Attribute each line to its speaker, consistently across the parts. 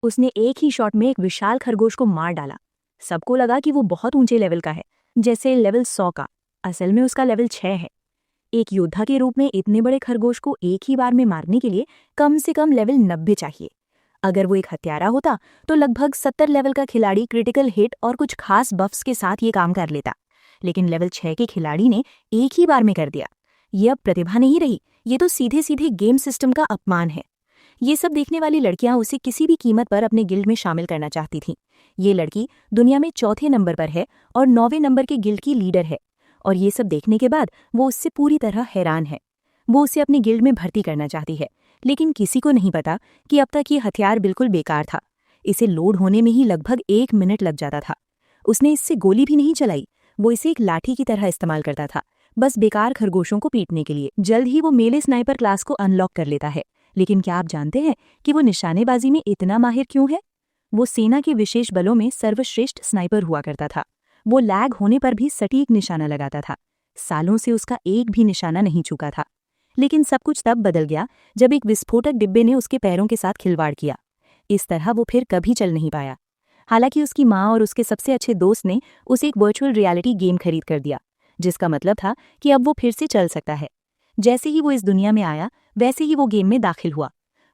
Speaker 1: उसने एक ही शॉट में एक विशाल खरगोश को मार डाला। सबको लगा कि वो बहुत ऊंचे लेवल का है, जैसे लेवल 100 का। असल में उसका लेवल 6 है। एक योद्धा के रूप में इतने बड़े खरगोश को एक ही बार में मारने के लिए कम से कम लेवल 90 चाहिए। अगर वो एक हत्यारा होता तो लगभग 70 लेवल का खिलाड़ी क्रिटिकल हिट और कुछ खास बफ्स के साथ ये काम कर लेता, लेकिन लेवल 6 के खिलाड़ी ने एक ही बार में कर दिया। ये अब प्रतिभा नहीं रही, ये तो सीधे सीधे गेम सिस्टम का अपमान है। ये सब देखने वाली लड़कियां उसे किसी भी कीमत पर अपने गिल्ड में शामिल करना चाहती थीं। ये लड़की दुनिया में चौथे नंबर पर है और 9वें नंबर के गिल्ड की लीडर है, और ये सब देखने के बाद वो उससे पूरी तरह हैरान है। वो उसे अपने गिल्ड में भर्ती करना चाहती है, लेकिन किसी को नहीं पता कि अब तक ये हथियार बिल्कुल बेकार था। इसे लोड होने में ही लगभग 1 मिनट लग जाता था। उसने इससे गोली भी नहीं चलाई, वो इसे एक लाठी की तरह इस्तेमाल करता था, बस बेकार खरगोशों को पीटने के लिए। जल्द ही वो मेले स्नाइपर क्लास को अनलॉक कर लेता है। लेकिन क्या आप जानते हैं कि वो निशानेबाजी में इतना माहिर क्यों है? वो सेना के विशेष बलों में सर्वश्रेष्ठ स्नाइपर हुआ करता था। वो लैग होने पर भी सटीक निशाना लगाता था। सालों से उसका एक भी निशाना नहीं चूका था। लेकिन सब कुछ तब बदल गया जब एक विस्फोटक डिब्बे ने उसके पैरों के साथ खिलवाड़ किया। इस तरह वो फिर कभी चल नहीं पाया। हालांकि उसकी माँ और उसके सबसे अच्छे दोस्त ने उसे एक वर्चुअल रियलिटी गेम खरीद कर दिया, जिसका मतलब था कि अब वो फिर से चल सकता है। जैसे ही वो इस दुनिया में आया, वैसे ही वो गेम में दाखिल हुआ।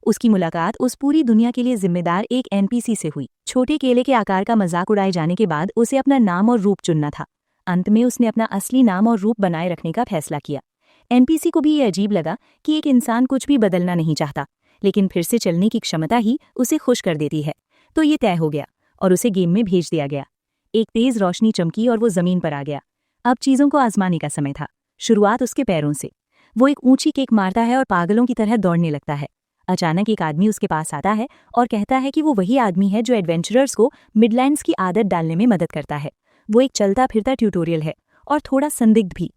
Speaker 1: उसकी मुलाकात उस पूरी दुनिया के लिए जिम्मेदार एक एनपीसी से हुई। छोटे केले के आकार का मजाक उड़ाए जाने के बाद उसे अपना नाम और रूप चुनना था। अंत में उसने अपना असली नाम और रूप बनाए रखने का फैसला किया। एनपीसी को भी ये अजीब लगा कि एक इंसान कुछ भी बदलना नहीं चाहता, लेकिन फिर से चलने की क्षमता ही उसे खुश कर देती है। तो ये तय हो गया और उसे गेम में भेज दिया गया। एक तेज रोशनी चमकी और वो जमीन पर आ गया। अब चीजों को आजमाने का समय था। शुरुआत उसके पैरों से। वो एक ऊंची किक मारता है और पागलों की तरह दौड़ने लगता है। अचानक एक आदमी उसके पास आता है और कहता है कि वो वही आदमी है जो एडवेंचरर्स को मिडलैंड्स की आदत डालने में मदद करता है। वो एक चलता फिरता ट्यूटोरियल है और थोड़ा संदिग्ध भी।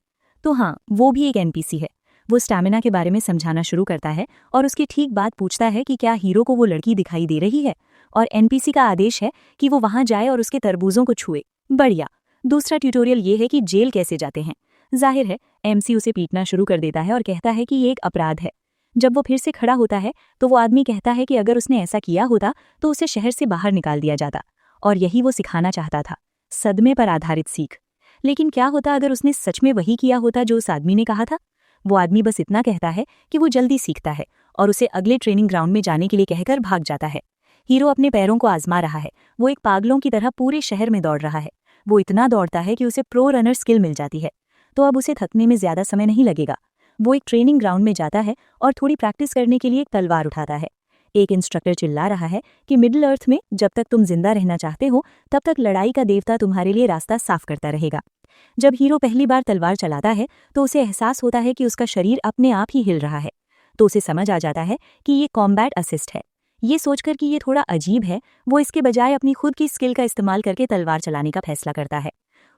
Speaker 1: तो हाँ, वो भी एक एनपीसी है। वो स्टैमिना के बारे में समझाना शुरू करता है और उसकी ठीक बात पूछता है कि क्या हीरो को वो लड़की दिखाई दे रही है, और एनपीसी का आदेश है कि वो वहां जाए और उसके तरबूजों को छुए। बढ़िया। दूसरा ट्यूटोरियल ये है कि जेल कैसे जाते हैं। जाहिर है एमसी उसे पीटना शुरू कर देता है और कहता है कि ये एक अपराध है। जब वो फिर से खड़ा होता है तो वो आदमी कहता है कि अगर उसने ऐसा किया होता तो उसे शहर से बाहर निकाल दिया जाता, और यही वो सिखाना चाहता था, सदमे पर आधारित सीख। लेकिन क्या होता अगर उसने सच में वही किया होता जो उस आदमी ने कहा था? वो आदमी बस इतना कहता है कि वो जल्दी सीखता है और उसे अगले ट्रेनिंग ग्राउंड में जाने के लिए कहकर भाग जाता है। हीरो अपने पैरों को आजमा रहा है। वो एक पागलों की तरह पूरे शहर में दौड़ रहा है। वो इतना दौड़ता है कि उसे प्रो रनर स्किल मिल जाती है, तो अब उसे थकने में ज्यादा समय नहीं लगेगा। वो एक ट्रेनिंग ग्राउंड में जाता है और थोड़ी प्रैक्टिस करने के लिए एक तलवार उठाता है। एक इंस्ट्रक्टर चिल्ला रहा है कि मिडिल अर्थ में जब तक तुम जिंदा रहना चाहते हो तब तक लड़ाई का देवता तुम्हारे लिए रास्ता साफ करता रहेगा। जब हीरो पहली बार तलवार चलाता है तो उसे एहसास होता है कि उसका शरीर अपने आप ही हिल रहा है, तो उसे समझ आ जाता है कि ये कॉम्बैट असिस्ट है। ये सोचकर कि ये थोड़ा अजीब है, वो इसके बजाय अपनी खुद की स्किल का इस्तेमाल करके तलवार चलाने का फैसला करता है।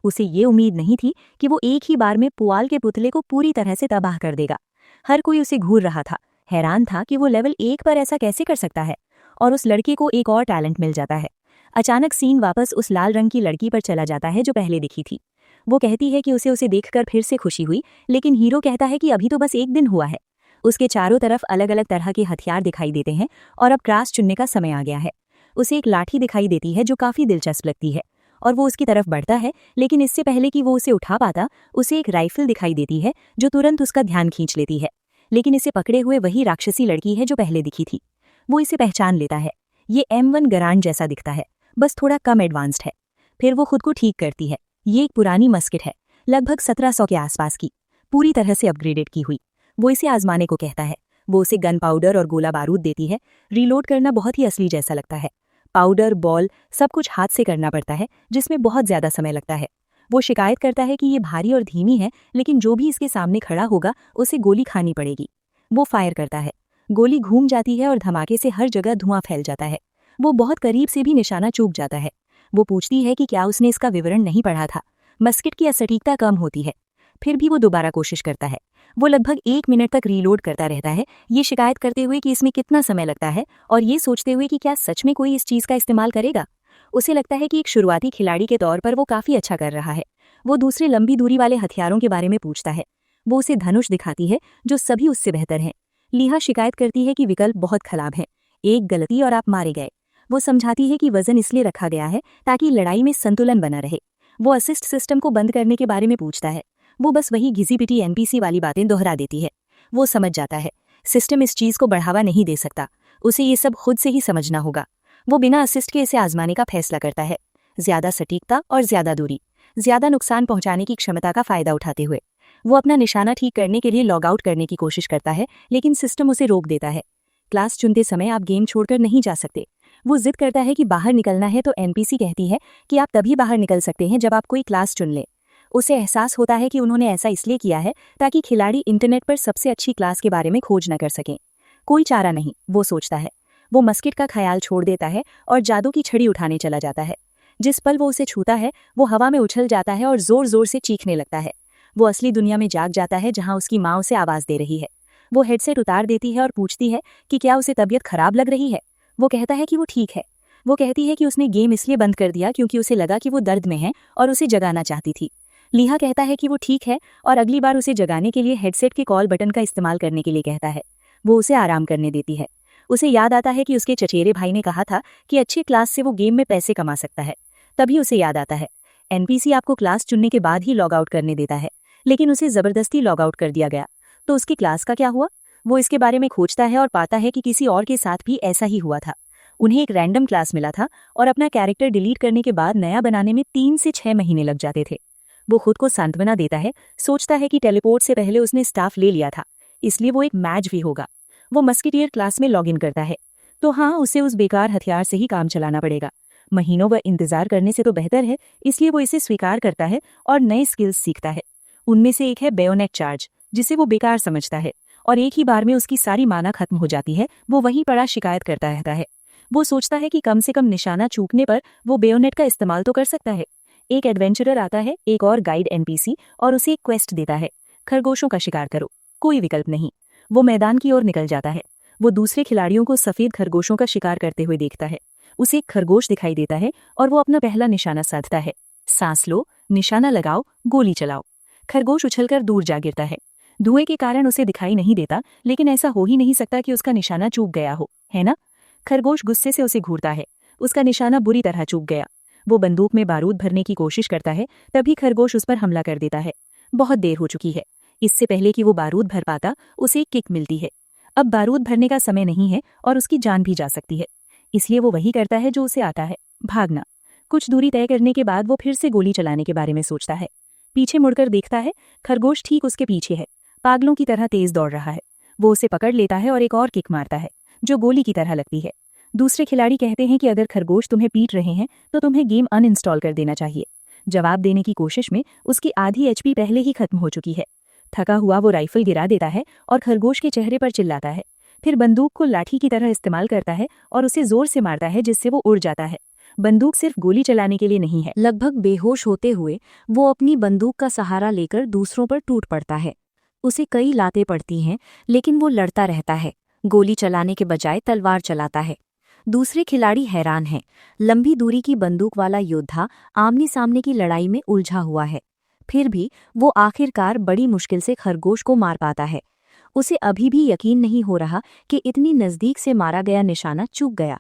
Speaker 1: उसे ये उम्मीद नहीं थी कि वो एक ही बार में पुआल के पुतले को पूरी तरह से तबाह कर देगा। हर कोई उसे घूर रहा था, हैरान था कि वो लेवल 1 पर ऐसा कैसे कर सकता है। और उस लड़के को एक और टैलेंट मिल जाता है। अचानक सीन वापस उस लाल रंग की लड़की पर चला जाता है जो पहले दिखी थी। वो कहती है कि उसे देखकर फिर से खुशी हुई, लेकिन हीरो कहता है कि अभी तो बस एक दिन हुआ है। उसके चारों तरफ अलग अलग तरह के हथियार दिखाई देते हैं और अब क्रास चुनने का समय आ गया है। उसे एक लाठी दिखाई देती है जो काफी दिलचस्प लगती है और वो उसकी तरफ बढ़ता है, लेकिन इससे पहले कि वो उसे उठा पाता उसे एक राइफल दिखाई देती है जो तुरंत उसका ध्यान खींच लेती है। लेकिन इसे पकड़े हुए वही राक्षसी लड़की है जो पहले दिखी थी। वो इसे पहचान लेता है। ये M1 गरांड जैसा दिखता है, बस थोड़ा कम एडवांस्ड है। फिर वो खुद को ठीक करती है। ये एक पुरानी मस्किट है, लगभग 1700 के आसपास की, पूरी तरह से अपग्रेडेड की हुई। वो इसे आजमाने को कहता है। वो उसे गन पाउडर और गोला बारूद देती है। रीलोड करना बहुत ही असली जैसा लगता है। पाउडर, बॉल, सब कुछ हाथ से करना पड़ता है, जिसमें बहुत ज्यादा समय लगता है। वो शिकायत करता है कि ये भारी और धीमी है, लेकिन जो भी इसके सामने खड़ा होगा उसे गोली खानी पड़ेगी। वो फायर करता है। गोली घूम जाती है और धमाके से हर जगह धुआं फैल जाता है। वो बहुत करीब से भी निशाना चूक जाता है। वो पूछती है कि क्या उसने इसका विवरण नहीं पढ़ा था। मस्किट की असटीकता कम होती है। फिर भी वो दोबारा कोशिश करता है। वो लगभग 1 मिनट तक रीलोड करता रहता है, ये शिकायत करते हुए कि इसमें कितना समय लगता है और ये सोचते हुए कि क्या सच में कोई इस चीज का इस्तेमाल करेगा। उसे लगता है कि एक शुरुआती खिलाड़ी के तौर पर वो काफी अच्छा कर रहा है। वो दूसरे लंबी दूरी वाले हथियारों के बारे में पूछता है। वो उसे धनुष दिखाती है जो सभी उससे बेहतर हैं। लीहा शिकायत करती है कि विकल्प बहुत खराब है, एक गलती और आप मारे गए। वो समझाती है कि वजन इसलिए रखा गया है ताकि लड़ाई में संतुलन बना रहे। वो असिस्ट सिस्टम को बंद करने के बारे में पूछता है। वो बस वही घिसी-पिटी एनपीसी वाली बातें दोहरा देती है। वो समझ जाता है सिस्टम इस चीज को बढ़ावा नहीं दे सकता, उसे ये सब खुद से ही समझना होगा। वो बिना असिस्ट के इसे आजमाने का फैसला करता है, ज्यादा सटीकता और ज्यादा दूरी, ज्यादा नुकसान पहुंचाने की क्षमता का फायदा उठाते हुए। वो अपना निशाना ठीक करने के लिए लॉग आउट करने की कोशिश करता है, लेकिन सिस्टम उसे रोक देता है। क्लास चुनते समय आप गेम छोड़कर नहीं जा सकते। वो जिद करता है कि बाहर निकलना है तो एनपीसी कहती है कि आप तभी बाहर निकल सकते हैं जब आप कोई क्लास चुन ले। उसे एहसास होता है कि उन्होंने ऐसा इसलिए किया है ताकि खिलाड़ी इंटरनेट पर सबसे अच्छी क्लास के बारे में खोज न कर सकें। कोई चारा नहीं, वो सोचता है। वो मस्किट का ख्याल छोड़ देता है और जादू की छड़ी उठाने चला जाता है। जिस पल वो उसे छूता है वो हवा में उछल जाता है और जोर जोर से चीखने लगता है। वो असली दुनिया में जाग जाता है जहां उसकी माँ उसे आवाज दे रही है। वो हेडसेट उतार देती है और पूछती है कि क्या उसे तबीयत खराब लग रही है। वो कहता है कि वो ठीक है। वो कहती है कि उसने गेम इसलिए बंद कर दिया क्योंकि उसे लगा कि वो दर्द में है और उसे जगाना चाहती थी। लीहा कहता है कि वो ठीक है और अगली बार उसे जगाने के लिए हेडसेट के कॉल बटन का इस्तेमाल करने के लिए कहता है। वो उसे आराम करने देती है। उसे याद आता है कि उसके चचेरे भाई ने कहा था कि अच्छी क्लास से वो गेम में पैसे कमा सकता है। तभी उसे याद आता है एनपीसी आपको क्लास चुनने के बाद ही लॉग आउट करने देता है, लेकिन उसे जबरदस्ती लॉग आउट कर दिया गया। तो उसकी क्लास का क्या हुआ? वो इसके बारे में खोजता है और पाता है कि किसी और के साथ भी ऐसा ही हुआ था। उन्हें एक रैंडम क्लास मिला था और अपना कैरेक्टर डिलीट करने के बाद नया बनाने में 3 से 6 महीने लग जाते थे। वो खुद को सांत्वना देता है, सोचता है कि टेलीपोर्ट से पहले उसने स्टाफ ले लिया था, इसलिए वो एक मैच भी होगा। वो मस्किटियर क्लास में लॉग इन करता है। तो हाँ, उसे उस बेकार हथियार से ही काम चलाना पड़ेगा। महीनों व इंतजार करने से तो बेहतर है, इसलिए वो इसे स्वीकार करता है और नए स्किल्स सीखता है। उनमें से एक है बेयोनेट चार्ज, जिसे वो बेकार समझता है, और एक ही बार में उसकी सारी माना खत्म हो जाती है। वो वहीं पड़ा शिकायत करता रहता है। वो सोचता है कि कम से कम निशाना चूकने पर वो बेयोनेट का इस्तेमाल तो कर सकता है। एक एडवेंचरर आता है, एक और गाइड एनपीसी, और उसे एक क्वेस्ट देता है, खरगोशों का शिकार करो। कोई विकल्प नहीं। वो मैदान की ओर निकल जाता है। वो दूसरे खिलाड़ियों को सफेद खरगोशों का शिकार करते हुए देखता है। उसे एक खरगोश दिखाई देता है और वो अपना पहला निशाना साधता है। सांस लो, निशाना लगाओ, गोली चलाओ। खरगोश उछलकर दूर जा गिरता है। धुएं के कारण उसे दिखाई नहीं देता, लेकिन ऐसा हो ही नहीं सकता कि उसका निशाना चूक गया हो, है ना? खरगोश गुस्से से उसे घूरता है। उसका निशाना बुरी तरह चूक गया। वो बंदूक में बारूद भरने की कोशिश करता है, तभी खरगोश उस पर हमला कर देता है। बहुत देर हो चुकी है। इससे पहले कि वो बारूद भर पाता, उसे एक किक मिलती है। अब बारूद भरने का समय नहीं है और उसकी जान भी जा सकती है। इसलिए वो वही करता है जो उसे आता है, भागना। कुछ दूरी तय करने के बाद वो फिर से गोली चलाने के बारे में सोचता है। पीछे मुड़कर देखता है, खरगोश ठीक उसके पीछे है, पागलों की तरह तेज दौड़ रहा है। वो उसे पकड़ लेता है और एक और किक मारता है, जो गोली की तरह लगती है। दूसरे खिलाड़ी कहते हैं कि अगर खरगोश तुम्हें पीट रहे हैं तो तुम्हें गेम अनइंस्टॉल कर देना चाहिए। जवाब देने की कोशिश में उसकी आधी एचपी पहले ही खत्म हो चुकी है। थका हुआ वो राइफल गिरा देता है और खरगोश के चेहरे पर चिल्लाता है। फिर बंदूक को लाठी की तरह इस्तेमाल करता है और उसे जोर से मारता है, जिससे वो उड़ जाता है। बंदूक सिर्फ गोली चलाने के लिए नहीं है। लगभग बेहोश होते हुए वो अपनी बंदूक का सहारा लेकर दूसरों पर टूट पड़ता है। उसे कई लातें पड़ती हैं, लेकिन वो लड़ता रहता है, गोली चलाने के बजाय तलवार चलाता है। दूसरे खिलाड़ी हैरान हैं। लंबी दूरी की बंदूक वाला योद्धा आमने सामने की लड़ाई में उलझा हुआ है। फिर भी वो आखिरकार बड़ी मुश्किल से खरगोश को मार पाता है। उसे अभी भी यकीन नहीं हो रहा कि इतनी नज़दीक से मारा गया निशाना चूक गया।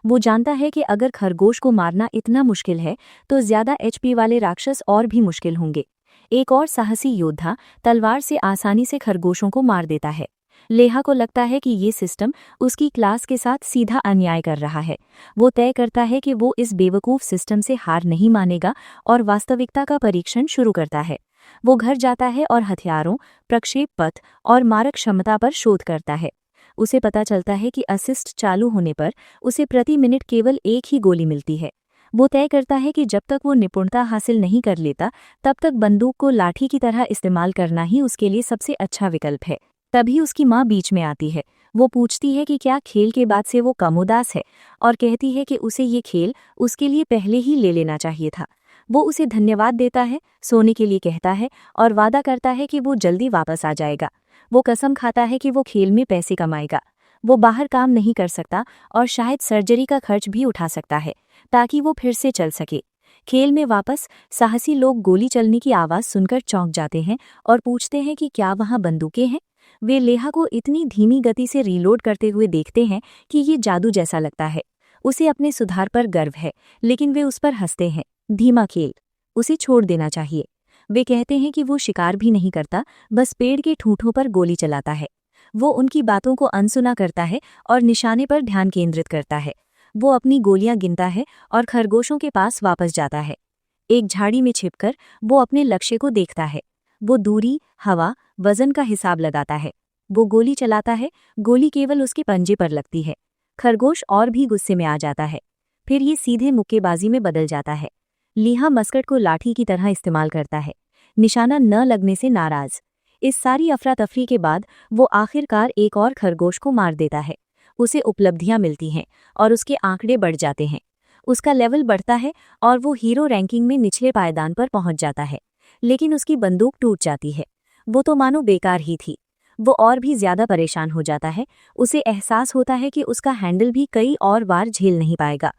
Speaker 1: वो जानता है कि अगर खरगोश को मारना इतना मुश्किल है तो ज्यादा एचपी वाले राक्षस और भी मुश्किल होंगे। एक और साहसी योद्धा तलवार से आसानी से खरगोशों को मार देता है। लेहा को लगता है कि ये सिस्टम उसकी क्लास के साथ सीधा अन्याय कर रहा है। वो तय करता है कि वो इस बेवकूफ़ सिस्टम से हार नहीं मानेगा और वास्तविकता का परीक्षण शुरू करता है। वो घर जाता है और हथियारों, प्रक्षेप पथ और मारक क्षमता पर शोध करता है। उसे पता चलता है कि असिस्ट चालू होने पर उसे प्रति मिनट केवल एक ही गोली मिलती है। वो तय करता है कि जब तक वो निपुणता हासिल नहीं कर लेता, तब तक बंदूक को लाठी की तरह इस्तेमाल करना ही उसके लिए सबसे अच्छा विकल्प है। तभी उसकी माँ बीच में आती है। वो पूछती है कि क्या खेल के बाद से वो कम उदास है, और कहती है कि उसे ये खेल उसके लिए पहले ही ले लेना चाहिए था। वो उसे धन्यवाद देता है, सोने के लिए कहता है और वादा करता है कि वो जल्दी वापस आ जाएगा। वो कसम खाता है कि वो खेल में पैसे कमाएगा। वो बाहर काम नहीं कर सकता और शायद सर्जरी का खर्च भी उठा सकता है ताकि वो फिर से चल सके। खेल में वापस साहसी लोग गोली चलने की आवाज़ सुनकर चौंक जाते हैं और पूछते हैं कि क्या वहाँ बंदूकें हैं। वे लेहा को इतनी धीमी गति से रीलोड करते हुए देखते हैं कि ये जादू जैसा लगता है। उसे अपने सुधार पर गर्व है, लेकिन वे उस पर हंसते हैं। धीमा खेल, उसे छोड़ देना चाहिए। वे कहते हैं कि वो शिकार भी नहीं करता, बस पेड़ के ठूंठों पर गोली चलाता है। वो उनकी बातों को अनसुना करता है और निशाने पर ध्यान केंद्रित करता है। वो अपनी गोलियां गिनता है और खरगोशों के पास वापस जाता है। एक झाड़ी में छिपकर वो अपने लक्ष्य को देखता है। वो दूरी, हवा, वजन का हिसाब लगाता है। वो गोली चलाता है, गोली केवल उसके पंजे पर लगती है। खरगोश और भी गुस्से में आ जाता है। फिर ये सीधे मुक्केबाजी में बदल जाता है। लीहा मस्कट को लाठी की तरह इस्तेमाल करता है, निशाना न लगने से नाराज। इस सारी अफरा तफरी के बाद वो आखिरकार एक और खरगोश को मार देता है। उसे उपलब्धियां मिलती हैं और उसके आंकड़े बढ़ जाते हैं। उसका लेवल बढ़ता है और वो हीरो रैंकिंग में निचले पायदान पर पहुंच जाता है। लेकिन उसकी बंदूक टूट जाती है। वो तो मानो बेकार ही थी। वो और भी ज्यादा परेशान हो जाता है। उसे एहसास होता है कि उसका हैंडल भी कई और बार झेल नहीं पाएगा।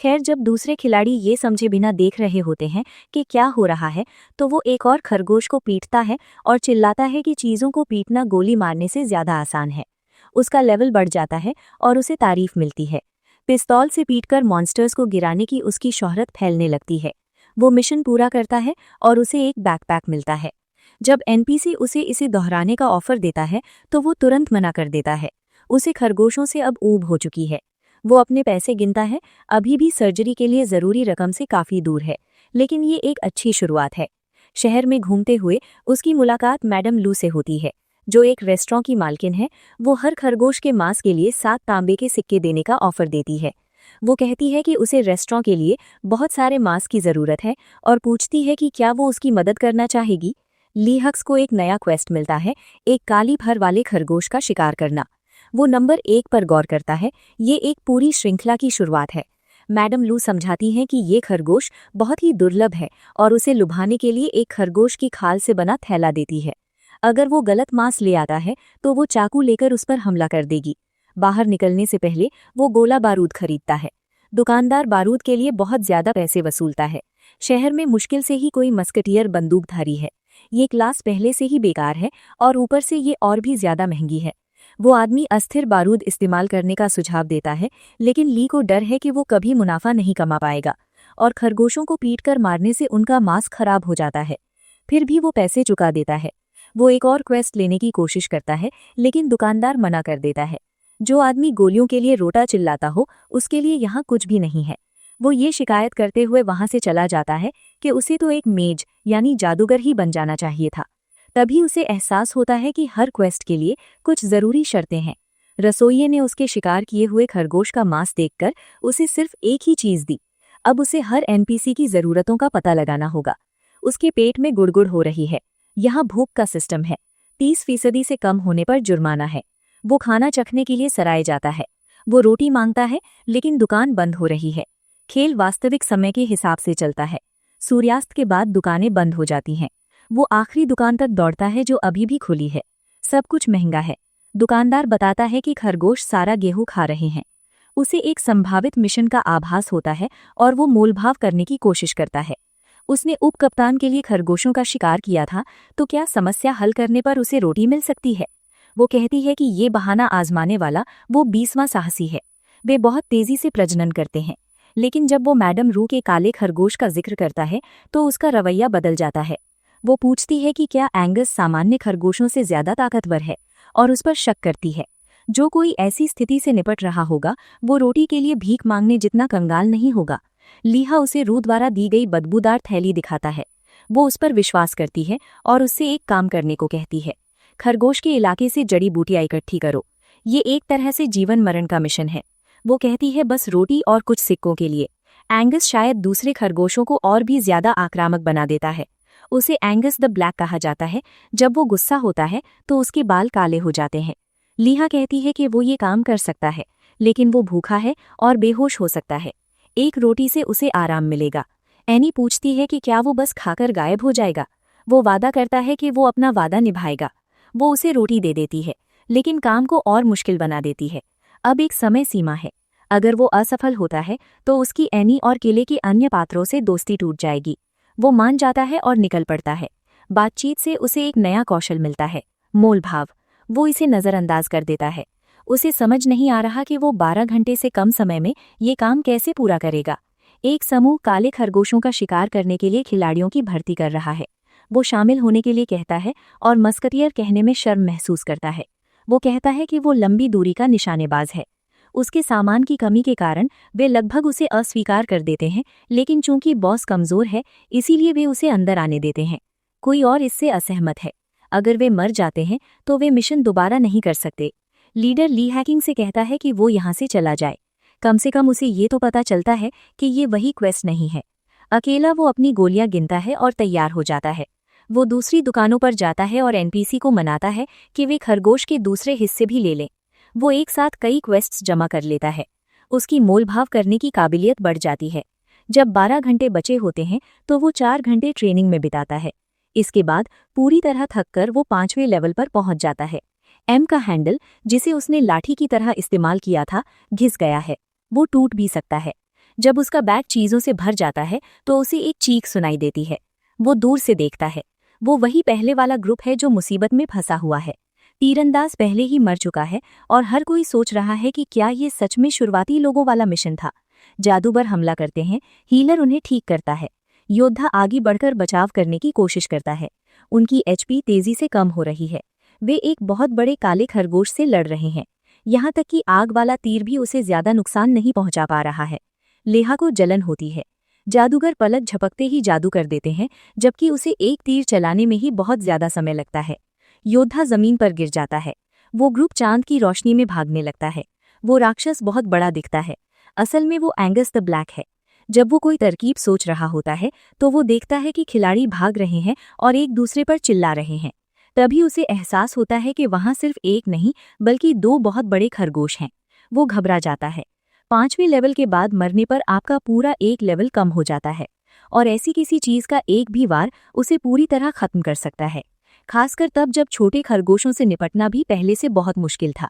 Speaker 1: खैर, जब दूसरे खिलाड़ी ये समझे बिना देख रहे होते हैं कि क्या हो रहा है, तो वो एक और खरगोश को पीटता है और चिल्लाता है कि चीज़ों को पीटना गोली मारने से ज़्यादा आसान है। उसका लेवल बढ़ जाता है और उसे तारीफ मिलती है। पिस्तौल से पीटकर मॉन्स्टर्स को गिराने की उसकी शोहरत फैलने लगती है। वो मिशन पूरा करता है और उसे एक बैकपैक मिलता है। जब एनपीसी उसे इसे दोहराने का ऑफर देता है तो वो तुरंत मना कर देता है। उसे खरगोशों से अब ऊब हो चुकी है। वो अपने पैसे गिनता है, अभी भी सर्जरी के लिए ज़रूरी रकम से काफ़ी दूर है, लेकिन ये एक अच्छी शुरुआत है। शहर में घूमते हुए उसकी मुलाकात मैडम लू से होती है, जो एक रेस्टोरेंट की मालकिन है। वो हर खरगोश के मांस के लिए 7 तांबे के सिक्के देने का ऑफर देती है। वो कहती है कि उसे रेस्टोरेंट के लिए बहुत सारे मांस की ज़रूरत है और पूछती है कि क्या वो उसकी मदद करना चाहेगी। लीहक्स को एक नया क्वेस्ट मिलता है, एक काली फर वाले खरगोश का शिकार करना। वो नंबर 1 पर गौर करता है। ये एक पूरी श्रृंखला की शुरुआत है। मैडम लू समझाती हैं कि ये खरगोश बहुत ही दुर्लभ है और उसे लुभाने के लिए एक खरगोश की खाल से बना थैला देती है। अगर वो गलत मांस ले आता है तो वो चाकू लेकर उस पर हमला कर देगी। बाहर निकलने से पहले वो गोला बारूद खरीदता है। दुकानदार बारूद के लिए बहुत ज्यादा पैसे वसूलता है। शहर में मुश्किल से ही कोई मस्कटियर बंदूकधारी है। ये क्लास पहले से ही बेकार है और ऊपर से ये और भी ज्यादा महंगी है। वो आदमी अस्थिर बारूद इस्तेमाल करने का सुझाव देता है, लेकिन ली को डर है कि वो कभी मुनाफा नहीं कमा पाएगा और खरगोशों को पीटकर मारने से उनका मांस खराब हो जाता है। फिर भी वो पैसे चुका देता है। वो एक और क्वेस्ट लेने की कोशिश करता है, लेकिन दुकानदार मना कर देता है। जो आदमी गोलियों के लिए रोटा चिल्लाता हो, उसके लिए यहाँ कुछ भी नहीं है। वो ये शिकायत करते हुए वहां से चला जाता है कि उसे तो एक मेज यानी जादूगर ही बन जाना चाहिए था। तभी उसे एहसास होता है कि हर क्वेस्ट के लिए कुछ जरूरी शर्तें हैं। रसोइये ने उसके शिकार किए हुए खरगोश का मांस देखकर उसे सिर्फ एक ही चीज दी। अब उसे हर एनपीसी की जरूरतों का पता लगाना होगा। उसके पेट में गुड़गुड़ हो रही है। यहाँ भूख का सिस्टम है। 30% से कम होने पर जुर्माना है। वो खाना चखने के लिए सराय जाता है। वो रोटी मांगता है, लेकिन दुकान बंद हो रही है। खेल वास्तविक समय के हिसाब से चलता है। सूर्यास्त के बाद दुकानें बंद हो जाती हैं। वो आखिरी दुकान तक दौड़ता है जो अभी भी खुली है। सब कुछ महंगा है। दुकानदार बताता है कि खरगोश सारा गेहूं खा रहे हैं। उसे एक संभावित मिशन का आभास होता है और वो मोलभाव करने की कोशिश करता है। उसने उप कप्तान के लिए खरगोशों का शिकार किया था, तो क्या समस्या हल करने पर उसे रोटी मिल सकती है? वो कहती है कि ये बहाना आजमाने वाला वो 20वां साहसी है। वे बहुत तेजी से प्रजनन करते हैं, लेकिन जब वो मैडम रू के काले खरगोश का जिक्र करता है तो उसका रवैया बदल जाता है। वो पूछती है कि क्या एंगस सामान्य खरगोशों से ज्यादा ताकतवर है और उस पर शक करती है। जो कोई ऐसी स्थिति से निपट रहा होगा वो रोटी के लिए भीख मांगने जितना कंगाल नहीं होगा। लीहा उसे रू द्वारा दी गई बदबूदार थैली दिखाता है। वो उस पर विश्वास करती है और उससे एक काम करने को कहती है। खरगोश के इलाके से जड़ी बूटियां इकट्ठी करो। ये एक तरह से जीवन मरण का मिशन है। वो कहती है बस रोटी और कुछ सिक्कों के लिए। एंगस शायद दूसरे खरगोशों को और भी ज्यादा आक्रामक बना देता है। उसे एंगस द ब्लैक कहा जाता है। जब वो गुस्सा होता है तो उसके बाल काले हो जाते हैं। लीहा कहती है कि वो ये काम कर सकता है, लेकिन वो भूखा है और बेहोश हो सकता है। एक रोटी से उसे आराम मिलेगा। एनी पूछती है कि क्या वो बस खाकर गायब हो जाएगा। वो वादा करता है कि वो अपना वादा निभाएगा। वो उसे रोटी दे देती है, लेकिन काम को और मुश्किल बना देती है। अब एक समय सीमा है। अगर वो असफल होता है तो उसकी एनी और किले के अन्य पात्रों से दोस्ती टूट जाएगी। वो मान जाता है और निकल पड़ता है। बातचीत से उसे एक नया कौशल मिलता है, मोलभाव। वो इसे नज़रअंदाज कर देता है। उसे समझ नहीं आ रहा कि वो 12 घंटे से कम समय में ये काम कैसे पूरा करेगा। एक समूह काले खरगोशों का शिकार करने के लिए खिलाड़ियों की भर्ती कर रहा है। वो शामिल होने के लिए कहता है और मस्कटियर कहने में शर्म महसूस करता है। वो कहता है कि वो लंबी दूरी का निशानेबाज है। उसके सामान की कमी के कारण वे लगभग उसे अस्वीकार कर देते हैं, लेकिन चूंकि बॉस कमजोर है इसीलिए वे उसे अंदर आने देते हैं। कोई और इससे असहमत है। अगर वे मर जाते हैं तो वे मिशन दोबारा नहीं कर सकते। लीडर ली हैकिंग से कहता है कि वो यहाँ से चला जाए। कम से कम उसे ये तो पता चलता है कि ये वही क्वेस्ट नहीं है। अकेला वो अपनी गोलियां गिनता है और तैयार हो जाता है। वो दूसरी दुकानों पर जाता है और एनपीसी को मनाता है कि वे खरगोश के दूसरे हिस्से भी ले लें। वो एक साथ कई क्वेस्ट्स जमा कर लेता है। उसकी मोलभाव करने की काबिलियत बढ़ जाती है। जब 12 घंटे बचे होते हैं तो वो 4 घंटे ट्रेनिंग में बिताता है। इसके बाद पूरी तरह थककर वो 5वें लेवल पर पहुंच जाता है। एम का हैंडल, जिसे उसने लाठी की तरह इस्तेमाल किया था, घिस गया है। वो टूट भी सकता है। जब उसका बैग चीजों से भर जाता है तो उसे एक चीख सुनाई देती है। वो दूर से देखता है। वो वही पहले वाला ग्रुप है जो मुसीबत में फंसा हुआ है। तीरंदाज पहले ही मर चुका है और हर कोई सोच रहा है कि क्या ये सच में शुरुआती लोगों वाला मिशन था। जादूगर हमला करते हैं, हीलर उन्हें ठीक करता है। योद्धा आगे बढ़कर बचाव करने की कोशिश करता है। उनकी एचपी तेजी से कम हो रही है। वे एक बहुत बड़े काले खरगोश से लड़ रहे हैं। यहाँ तक कि आग वाला तीर भी उसे ज्यादा नुकसान नहीं पहुंचा पा रहा है। लेहा को जलन होती है। जादूगर पलक झपकते ही जादू कर देते हैं, जबकि उसे एक तीर चलाने में ही बहुत ज्यादा समय लगता है। योद्धा जमीन पर गिर जाता है। वो ग्रुप चांद की रोशनी में भागने लगता है। वो राक्षस बहुत बड़ा दिखता है। असल में वो एंगस द ब्लैक है। जब वो कोई तरकीब सोच रहा होता है तो वो देखता है कि खिलाड़ी भाग रहे हैं और एक दूसरे पर चिल्ला रहे हैं। तभी उसे एहसास होता है कि वहां सिर्फ एक नहीं बल्कि 2 बहुत बड़े खरगोश हैं। वो घबरा जाता है। 5वें लेवल के बाद मरने पर आपका पूरा एक लेवल कम हो जाता है और ऐसी किसी चीज का एक भी वार उसे पूरी तरह खत्म कर सकता है। खासकर तब जब छोटे खरगोशों से निपटना भी पहले से बहुत मुश्किल था।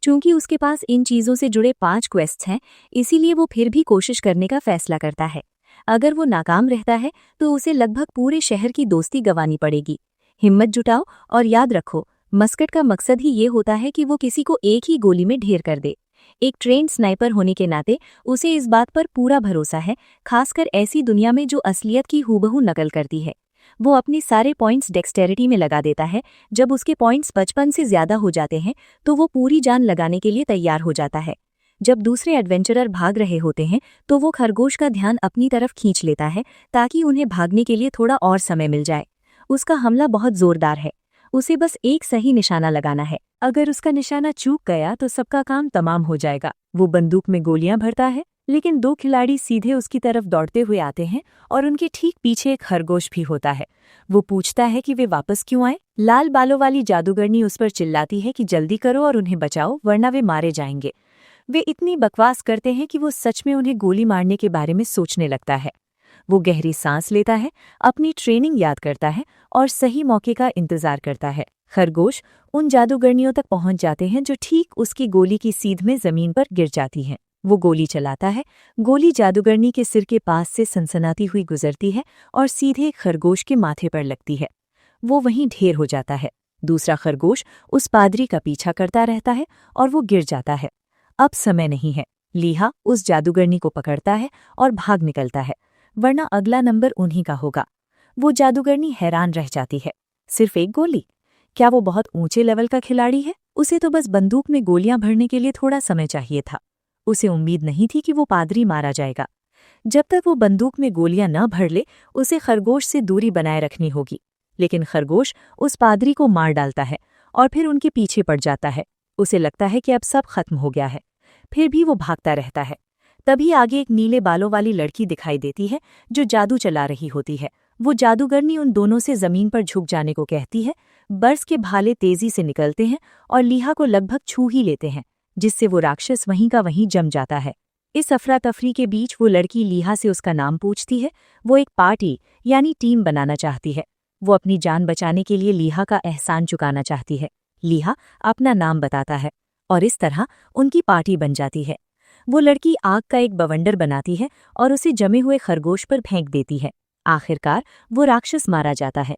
Speaker 1: चूंकि उसके पास इन चीजों से जुड़े 5 क्वेस्ट्स हैं, इसीलिए वो फिर भी कोशिश करने का फैसला करता है। अगर वो नाकाम रहता है तो उसे लगभग पूरे शहर की दोस्ती गंवानी पड़ेगी। हिम्मत जुटाओ और याद रखो, मस्कट का मकसद ही ये होता है कि वो किसी को एक ही गोली में ढेर कर दे। एक ट्रेन्ड स्नाइपर होने के नाते उसे इस बात पर पूरा भरोसा है, खासकर ऐसी दुनिया में जो असलियत की हूबहू नकल करती है। वो अपने सारे पॉइंट्स डेक्सटेरिटी में लगा देता है। जब उसके पॉइंट्स 55 से ज्यादा हो जाते हैं तो वो पूरी जान लगाने के लिए तैयार हो जाता है। जब दूसरे एडवेंचरर भाग रहे होते हैं तो वो खरगोश का ध्यान अपनी तरफ खींच लेता है ताकि उन्हें भागने के लिए थोड़ा और समय मिल जाए। उसका हमला बहुत जोरदार है। उसे बस एक सही निशाना लगाना है। अगर उसका निशाना चूक गया तो सबका काम तमाम हो जाएगा। वो बंदूक में गोलियां भरता है, लेकिन 2 खिलाड़ी सीधे उसकी तरफ दौड़ते हुए आते हैं और उनके ठीक पीछे एक खरगोश भी होता है। वो पूछता है कि वे वापस क्यों आए। लाल बालों वाली जादूगरनी उस पर चिल्लाती है कि जल्दी करो और उन्हें बचाओ, वरना वे मारे जाएंगे। वे इतनी बकवास करते हैं कि वो सच में उन्हें गोली मारने के बारे में सोचने लगता है। वो गहरी सांस लेता है, अपनी ट्रेनिंग याद करता है और सही मौके का इंतजार करता है। खरगोश उन जादूगरनियों तक पहुंच जाते हैं जो ठीक उसकी गोली की सीध में जमीन पर गिर जाती हैं। वो गोली चलाता है। गोली जादूगरनी के सिर के पास से सनसनाती हुई गुजरती है और सीधे खरगोश के माथे पर लगती है। वो वहीं ढेर हो जाता है। दूसरा खरगोश उस पादरी का पीछा करता रहता है और वो गिर जाता है। अब समय नहीं है। लीहा उस जादूगरनी को पकड़ता है और भाग निकलता है, वरना अगला नंबर उन्हीं का होगा। वो जादूगरनी हैरान रह जाती है। सिर्फ एक गोली? क्या वो बहुत ऊंचे लेवल का खिलाड़ी है? उसे तो बस बंदूक में गोलियां भरने के लिए थोड़ा समय चाहिए था। उसे उम्मीद नहीं थी कि वो पादरी मारा जाएगा। जब तक वो बंदूक में गोलियां न भर ले, उसे खरगोश से दूरी बनाए रखनी होगी। लेकिन खरगोश उस पादरी को मार डालता है और फिर उनके पीछे पड़ जाता है। उसे लगता है कि अब सब खत्म हो गया है, फिर भी वो भागता रहता है। तभी आगे एक नीले बालों वाली लड़की दिखाई देती है जो जादू चला रही होती है। वो जादूगरनी उन दोनों से जमीन पर झुक जाने को कहती है। बर्स के भाले तेजी से निकलते हैं और लीहा को लगभग छू ही लेते हैं, जिससे वो राक्षस वहीं का वहीं जम जाता है। इस अफरा तफरी के बीच वो लड़की लीहा से उसका नाम पूछती है। वो एक पार्टी यानी टीम बनाना चाहती है। वो अपनी जान बचाने के लिए लीहा का एहसान चुकाना चाहती है। लीहा अपना नाम बताता है और इस तरह उनकी पार्टी बन जाती है। वो लड़की आग का एक बवंडर बनाती है और उसे जमे हुए खरगोश पर फेंक देती है। आखिरकार वो राक्षस मारा जाता है।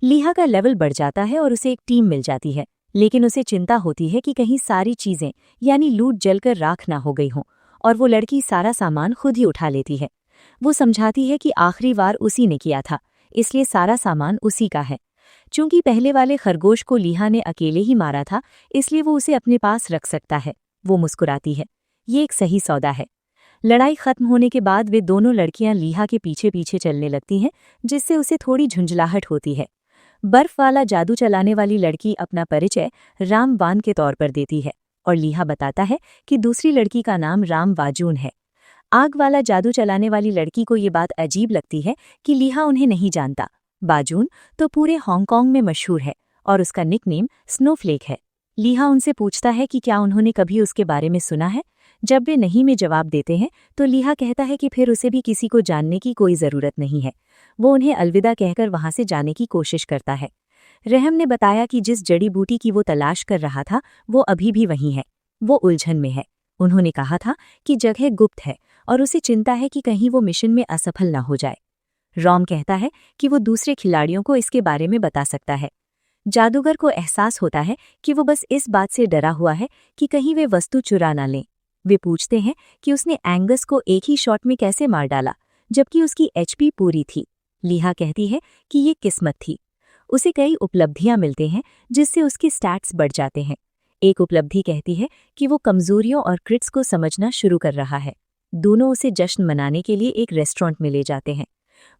Speaker 1: लीहा का लेवल बढ़ जाता है और उसे एक टीम मिल जाती है, लेकिन उसे चिंता होती है कि कहीं सारी चीजें यानी लूट जलकर राख ना हो गई हों, और वो लड़की सारा सामान खुद ही उठा लेती है। वो समझाती है कि आखिरी वार उसी ने किया था, इसलिए सारा सामान उसी का है। चूंकि पहले वाले खरगोश को लीहा ने अकेले ही मारा था, इसलिए वो उसे अपने पास रख सकता है। वो मुस्कुराती है। ये एक सही सौदा है। लड़ाई खत्म होने के बाद वे दोनों लड़कियां लीहा के पीछे पीछे चलने लगती हैं, जिससे उसे थोड़ी झुंझलाहट होती है। बर्फ वाला जादू चलाने वाली लड़की अपना परिचय रामवान के तौर पर देती है, और लीहा बताता है कि दूसरी लड़की का नाम रामवाजून है। आग वाला जादू चलाने वाली लड़की को ये बात अजीब लगती है कि लीहा उन्हें नहीं जानता। बाजून तो पूरे हांगकांग में मशहूर है और उसका निकनेम स्नोफ्लेक है। लीहा उनसे पूछता है कि क्या उन्होंने कभी उसके बारे में सुना है। जब वे नहीं में जवाब देते हैं तो लीहा कहता है कि फिर उसे भी किसी को जानने की कोई ज़रूरत नहीं है। वो उन्हें अलविदा कहकर वहां से जाने की कोशिश करता है। रहम ने बताया कि जिस जड़ी बूटी की वो तलाश कर रहा था वो अभी भी वहीं है। वो उलझन में है। उन्होंने कहा था कि जगह गुप्त है और उसे चिंता है कि कहीं वो मिशन में असफल न हो जाए। रॉम कहता है कि वो दूसरे खिलाड़ियों को इसके बारे में बता सकता है। जादूगर को एहसास होता है कि वो बस इस बात से डरा हुआ है कि कहीं वे वस्तु चुरा ना लें। वे पूछते हैं कि उसने एंगस को एक ही शॉट में कैसे मार डाला, जबकि उसकी एचपी पूरी थी। लीहा कहती है कि ये किस्मत थी। उसे कई उपलब्धियां मिलते हैं जिससे उसके स्टैट्स बढ़ जाते हैं। एक उपलब्धि कहती है कि वो कमजोरियों और क्रिट्स को समझना शुरू कर रहा है। दोनों उसे जश्न मनाने के लिए एक रेस्टोरेंट में ले जाते हैं।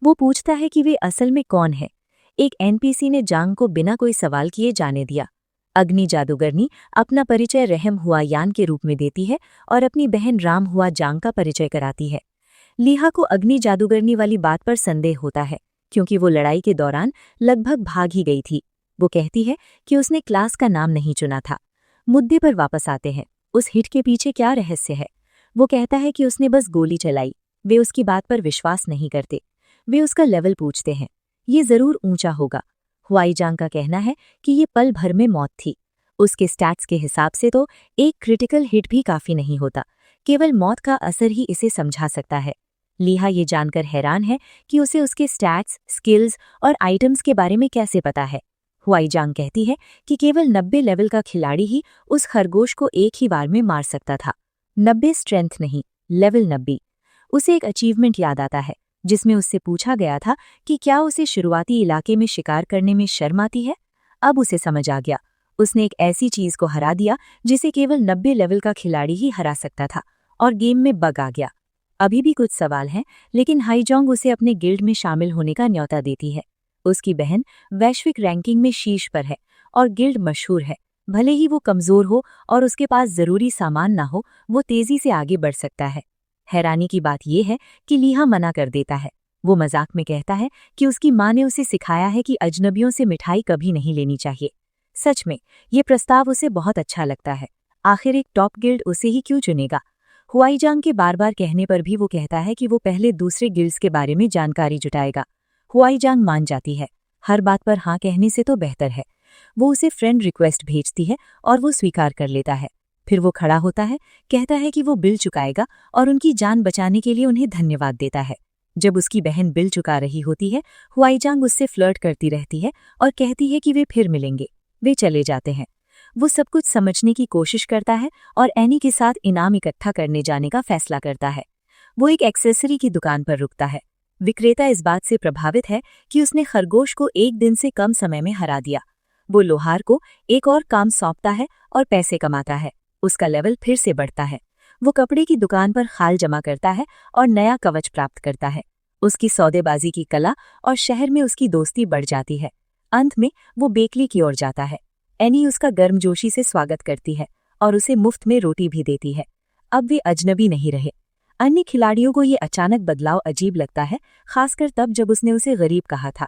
Speaker 1: वो पूछता है कि वे असल में कौन है। एक एनपीसी ने जांग को बिना कोई सवाल किए जाने दिया। अग्नि जादूगरनी अपना परिचय रहम हुआ यान के रूप में देती है और अपनी बहन राम हुआ जांग का परिचय कराती है। लीहा को अग्नि जादूगरनी वाली बात पर संदेह होता है, क्योंकि वो लड़ाई के दौरान लगभग भाग ही गई थी। वो कहती है कि उसने क्लास का नाम नहीं चुना था। मुद्दे पर वापस आते हैं। उस हिट के पीछे क्या रहस्य है? वो कहता है कि उसने बस गोली चलाई। वे उसकी बात पर विश्वास नहीं करते। वे उसका लेवल पूछते हैं। ये जरूर ऊंचा होगा। हुआईजांग का कहना है कि ये पल भर में मौत थी। उसके स्टैट्स के हिसाब से तो एक क्रिटिकल हिट भी काफी नहीं होता। केवल मौत का असर ही इसे समझा सकता है। लीहा ये जानकर हैरान है कि उसे उसके स्टैट्स, स्किल्स और आइटम्स के बारे में कैसे पता है। हुआईजांग कहती है कि केवल 90 लेवल का खिलाड़ी ही उस खरगोश को एक ही बार में मार सकता था। 90 स्ट्रेंथ नहीं, लेवल 90। उसे एक अचीवमेंट याद आता है जिसमें उससे पूछा गया था कि क्या उसे शुरुआती इलाके में शिकार करने में शर्म आती है। अब उसे समझ आ गया। उसने एक ऐसी चीज को हरा दिया जिसे केवल 90 लेवल का खिलाड़ी ही हरा सकता था, और गेम में बग आ गया। अभी भी कुछ सवाल हैं, लेकिन हाईजोंग उसे अपने गिल्ड में शामिल होने का न्योता देती है। उसकी बहन वैश्विक रैंकिंग में शीर्ष पर है और गिल्ड मशहूर है। भले ही वो कमजोर हो और उसके पास जरूरी सामान ना हो, वो तेजी से आगे बढ़ सकता है। हैरानी की बात यह है कि लीहा मना कर देता है। वो मजाक में कहता है कि उसकी माँ ने उसे सिखाया है कि अजनबियों से मिठाई कभी नहीं लेनी चाहिए। सच में ये प्रस्ताव उसे बहुत अच्छा लगता है। आखिर एक टॉप गिल्ड उसे ही क्यों चुनेगा। हुआईजांग के बार बार कहने पर भी वो कहता है कि वो पहले दूसरे गिल्ड्स के बारे में जानकारी जुटाएगा। हुआईजांग मान जाती है। हर बात पर हाँ कहने से तो बेहतर है। वो उसे फ्रेंड रिक्वेस्ट भेजती है और वो स्वीकार कर लेता है। फिर वो खड़ा होता है, कहता है कि वो बिल चुकाएगा और उनकी जान बचाने के लिए उन्हें धन्यवाद देता है। जब उसकी बहन बिल चुका रही होती है, हुआईजांग उससे फ्लर्ट करती रहती है और कहती है कि वे फिर मिलेंगे। वे चले जाते हैं। वो सब कुछ समझने की कोशिश करता है और एनी के साथ इनाम इकट्ठा करने जाने का फैसला करता है। वो एक एक्सेसरी की दुकान पर रुकता है। विक्रेता इस बात से प्रभावित है कि उसने खरगोश को एक दिन से कम समय में हरा दिया। वो लोहार को एक और काम सौंपता है और पैसे कमाता है। उसका लेवल फिर से बढ़ता है। वो कपड़े की दुकान पर खाल जमा करता है और नया कवच प्राप्त करता है। उसकी सौदेबाजी की कला और शहर में उसकी दोस्ती बढ़ जाती है। अंत में वो बेकरी की ओर जाता है। एनी उसका गर्मजोशी से स्वागत करती है और उसे मुफ्त में रोटी भी देती है। अब वे अजनबी नहीं रहे। अन्य खिलाड़ियों को ये अचानक बदलाव अजीब लगता है, खासकर तब जब उसने उसे गरीब कहा था।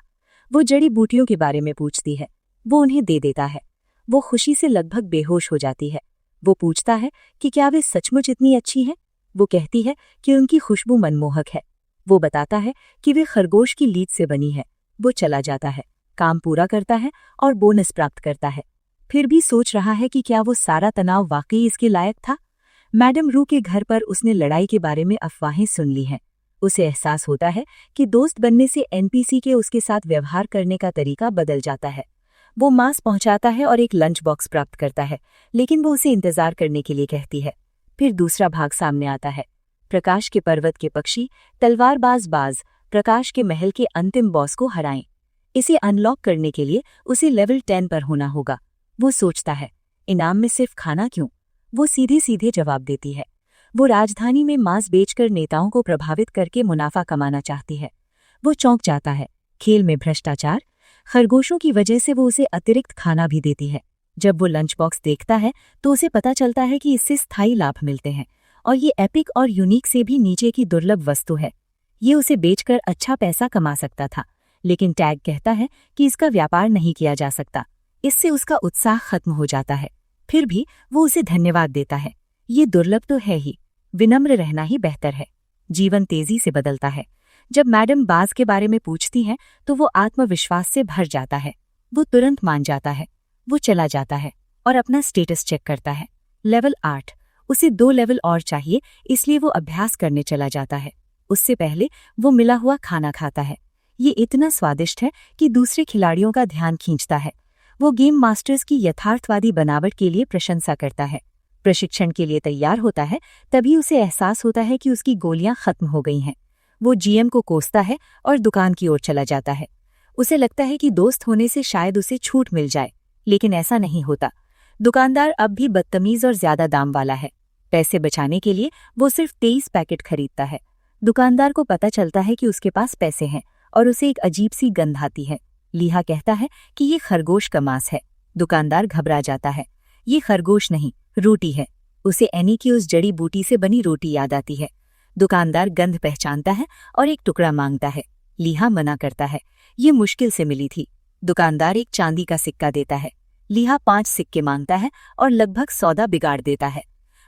Speaker 1: वो जड़ी बूटियों के बारे में पूछती है। वो उन्हें दे देता है। वो खुशी से लगभग बेहोश हो जाती है। वो पूछता है कि क्या वे सचमुच इतनी अच्छी हैं। वो कहती है कि उनकी खुशबू मनमोहक है। वो बताता है कि वे खरगोश की लीद से बनी है। वो चला जाता है, काम पूरा करता है और बोनस प्राप्त करता है। फिर भी सोच रहा है कि क्या वो सारा तनाव वाकई इसके लायक था। मैडम रू के घर पर उसने लड़ाई के बारे में अफवाहें सुन ली हैं। उसे एहसास होता है कि दोस्त बनने से एनपीसी के उसके साथ व्यवहार करने का तरीका बदल जाता है। वो मांस पहुंचाता है और एक लंच बॉक्स प्राप्त करता है, लेकिन वो उसे इंतजार करने के लिए कहती है। फिर दूसरा भाग सामने आता है। प्रकाश के पर्वत के पक्षी तलवारबाज प्रकाश के महल के अंतिम बॉस को हराएं। इसे अनलॉक करने के लिए उसे लेवल 10 पर होना होगा। वो सोचता है, इनाम में सिर्फ खाना क्यों? वो सीधे सीधे जवाब देती है। वो राजधानी में मांस बेचकर नेताओं को प्रभावित करके मुनाफा कमाना चाहती है। वो चौंक जाता है। खेल में भ्रष्टाचार। खरगोशों की वजह से वो उसे अतिरिक्त खाना भी देती है। जब वो लंच बॉक्स देखता है तो उसे पता चलता है कि इससे स्थायी लाभ मिलते हैं और ये एपिक और यूनिक से भी नीचे की दुर्लभ वस्तु है। ये उसे बेचकर अच्छा पैसा कमा सकता था, लेकिन टैग कहता है कि इसका व्यापार नहीं किया जा सकता। इससे उसका उत्साह खत्म हो जाता है। फिर भी वो उसे धन्यवाद देता है। ये दुर्लभ तो है ही, विनम्र रहना ही बेहतर है। जीवन तेजी से बदलता है। जब मैडम बाज के बारे में पूछती हैं तो वो आत्मविश्वास से भर जाता है। वो तुरंत मान जाता है। वो चला जाता है और अपना स्टेटस चेक करता है। लेवल 8। उसे 2 लेवल और चाहिए, इसलिए वो अभ्यास करने चला जाता है। उससे पहले वो मिला हुआ खाना खाता है। ये इतना स्वादिष्ट है कि दूसरे खिलाड़ियों का ध्यान खींचता है। वो गेम मास्टर्स की यथार्थवादी बनावट के लिए प्रशंसा करता है। प्रशिक्षण के लिए तैयार होता है, तभी उसे एहसास होता है कि उसकी गोलियां खत्म हो गई हैं। वो जीएम को कोसता है और दुकान की ओर चला जाता है। उसे लगता है कि दोस्त होने से शायद उसे छूट मिल जाए, लेकिन ऐसा नहीं होता। दुकानदार अब भी बदतमीज और ज्यादा दाम वाला है। पैसे बचाने के लिए वो सिर्फ 23 पैकेट खरीदता है। दुकानदार को पता चलता है कि उसके पास पैसे हैं और उसे एक अजीब सी गंध आती है। लीहा कहता है कि ये खरगोश का मांस है। दुकानदार घबरा जाता है। ये खरगोश नहीं, रोटी है। उसे एनी की उस जड़ी बूटी से बनी रोटी याद आती है। दुकानदार गंध पहचानता है और एक टुकड़ा मांगता है। लीहा मना करता है। ये मुश्किल से मिली थी। दुकानदार एक चांदी का सिक्का देता है। लीहा 5 सिक्के मांगता है और लगभग सौदा बिगाड़ देता है।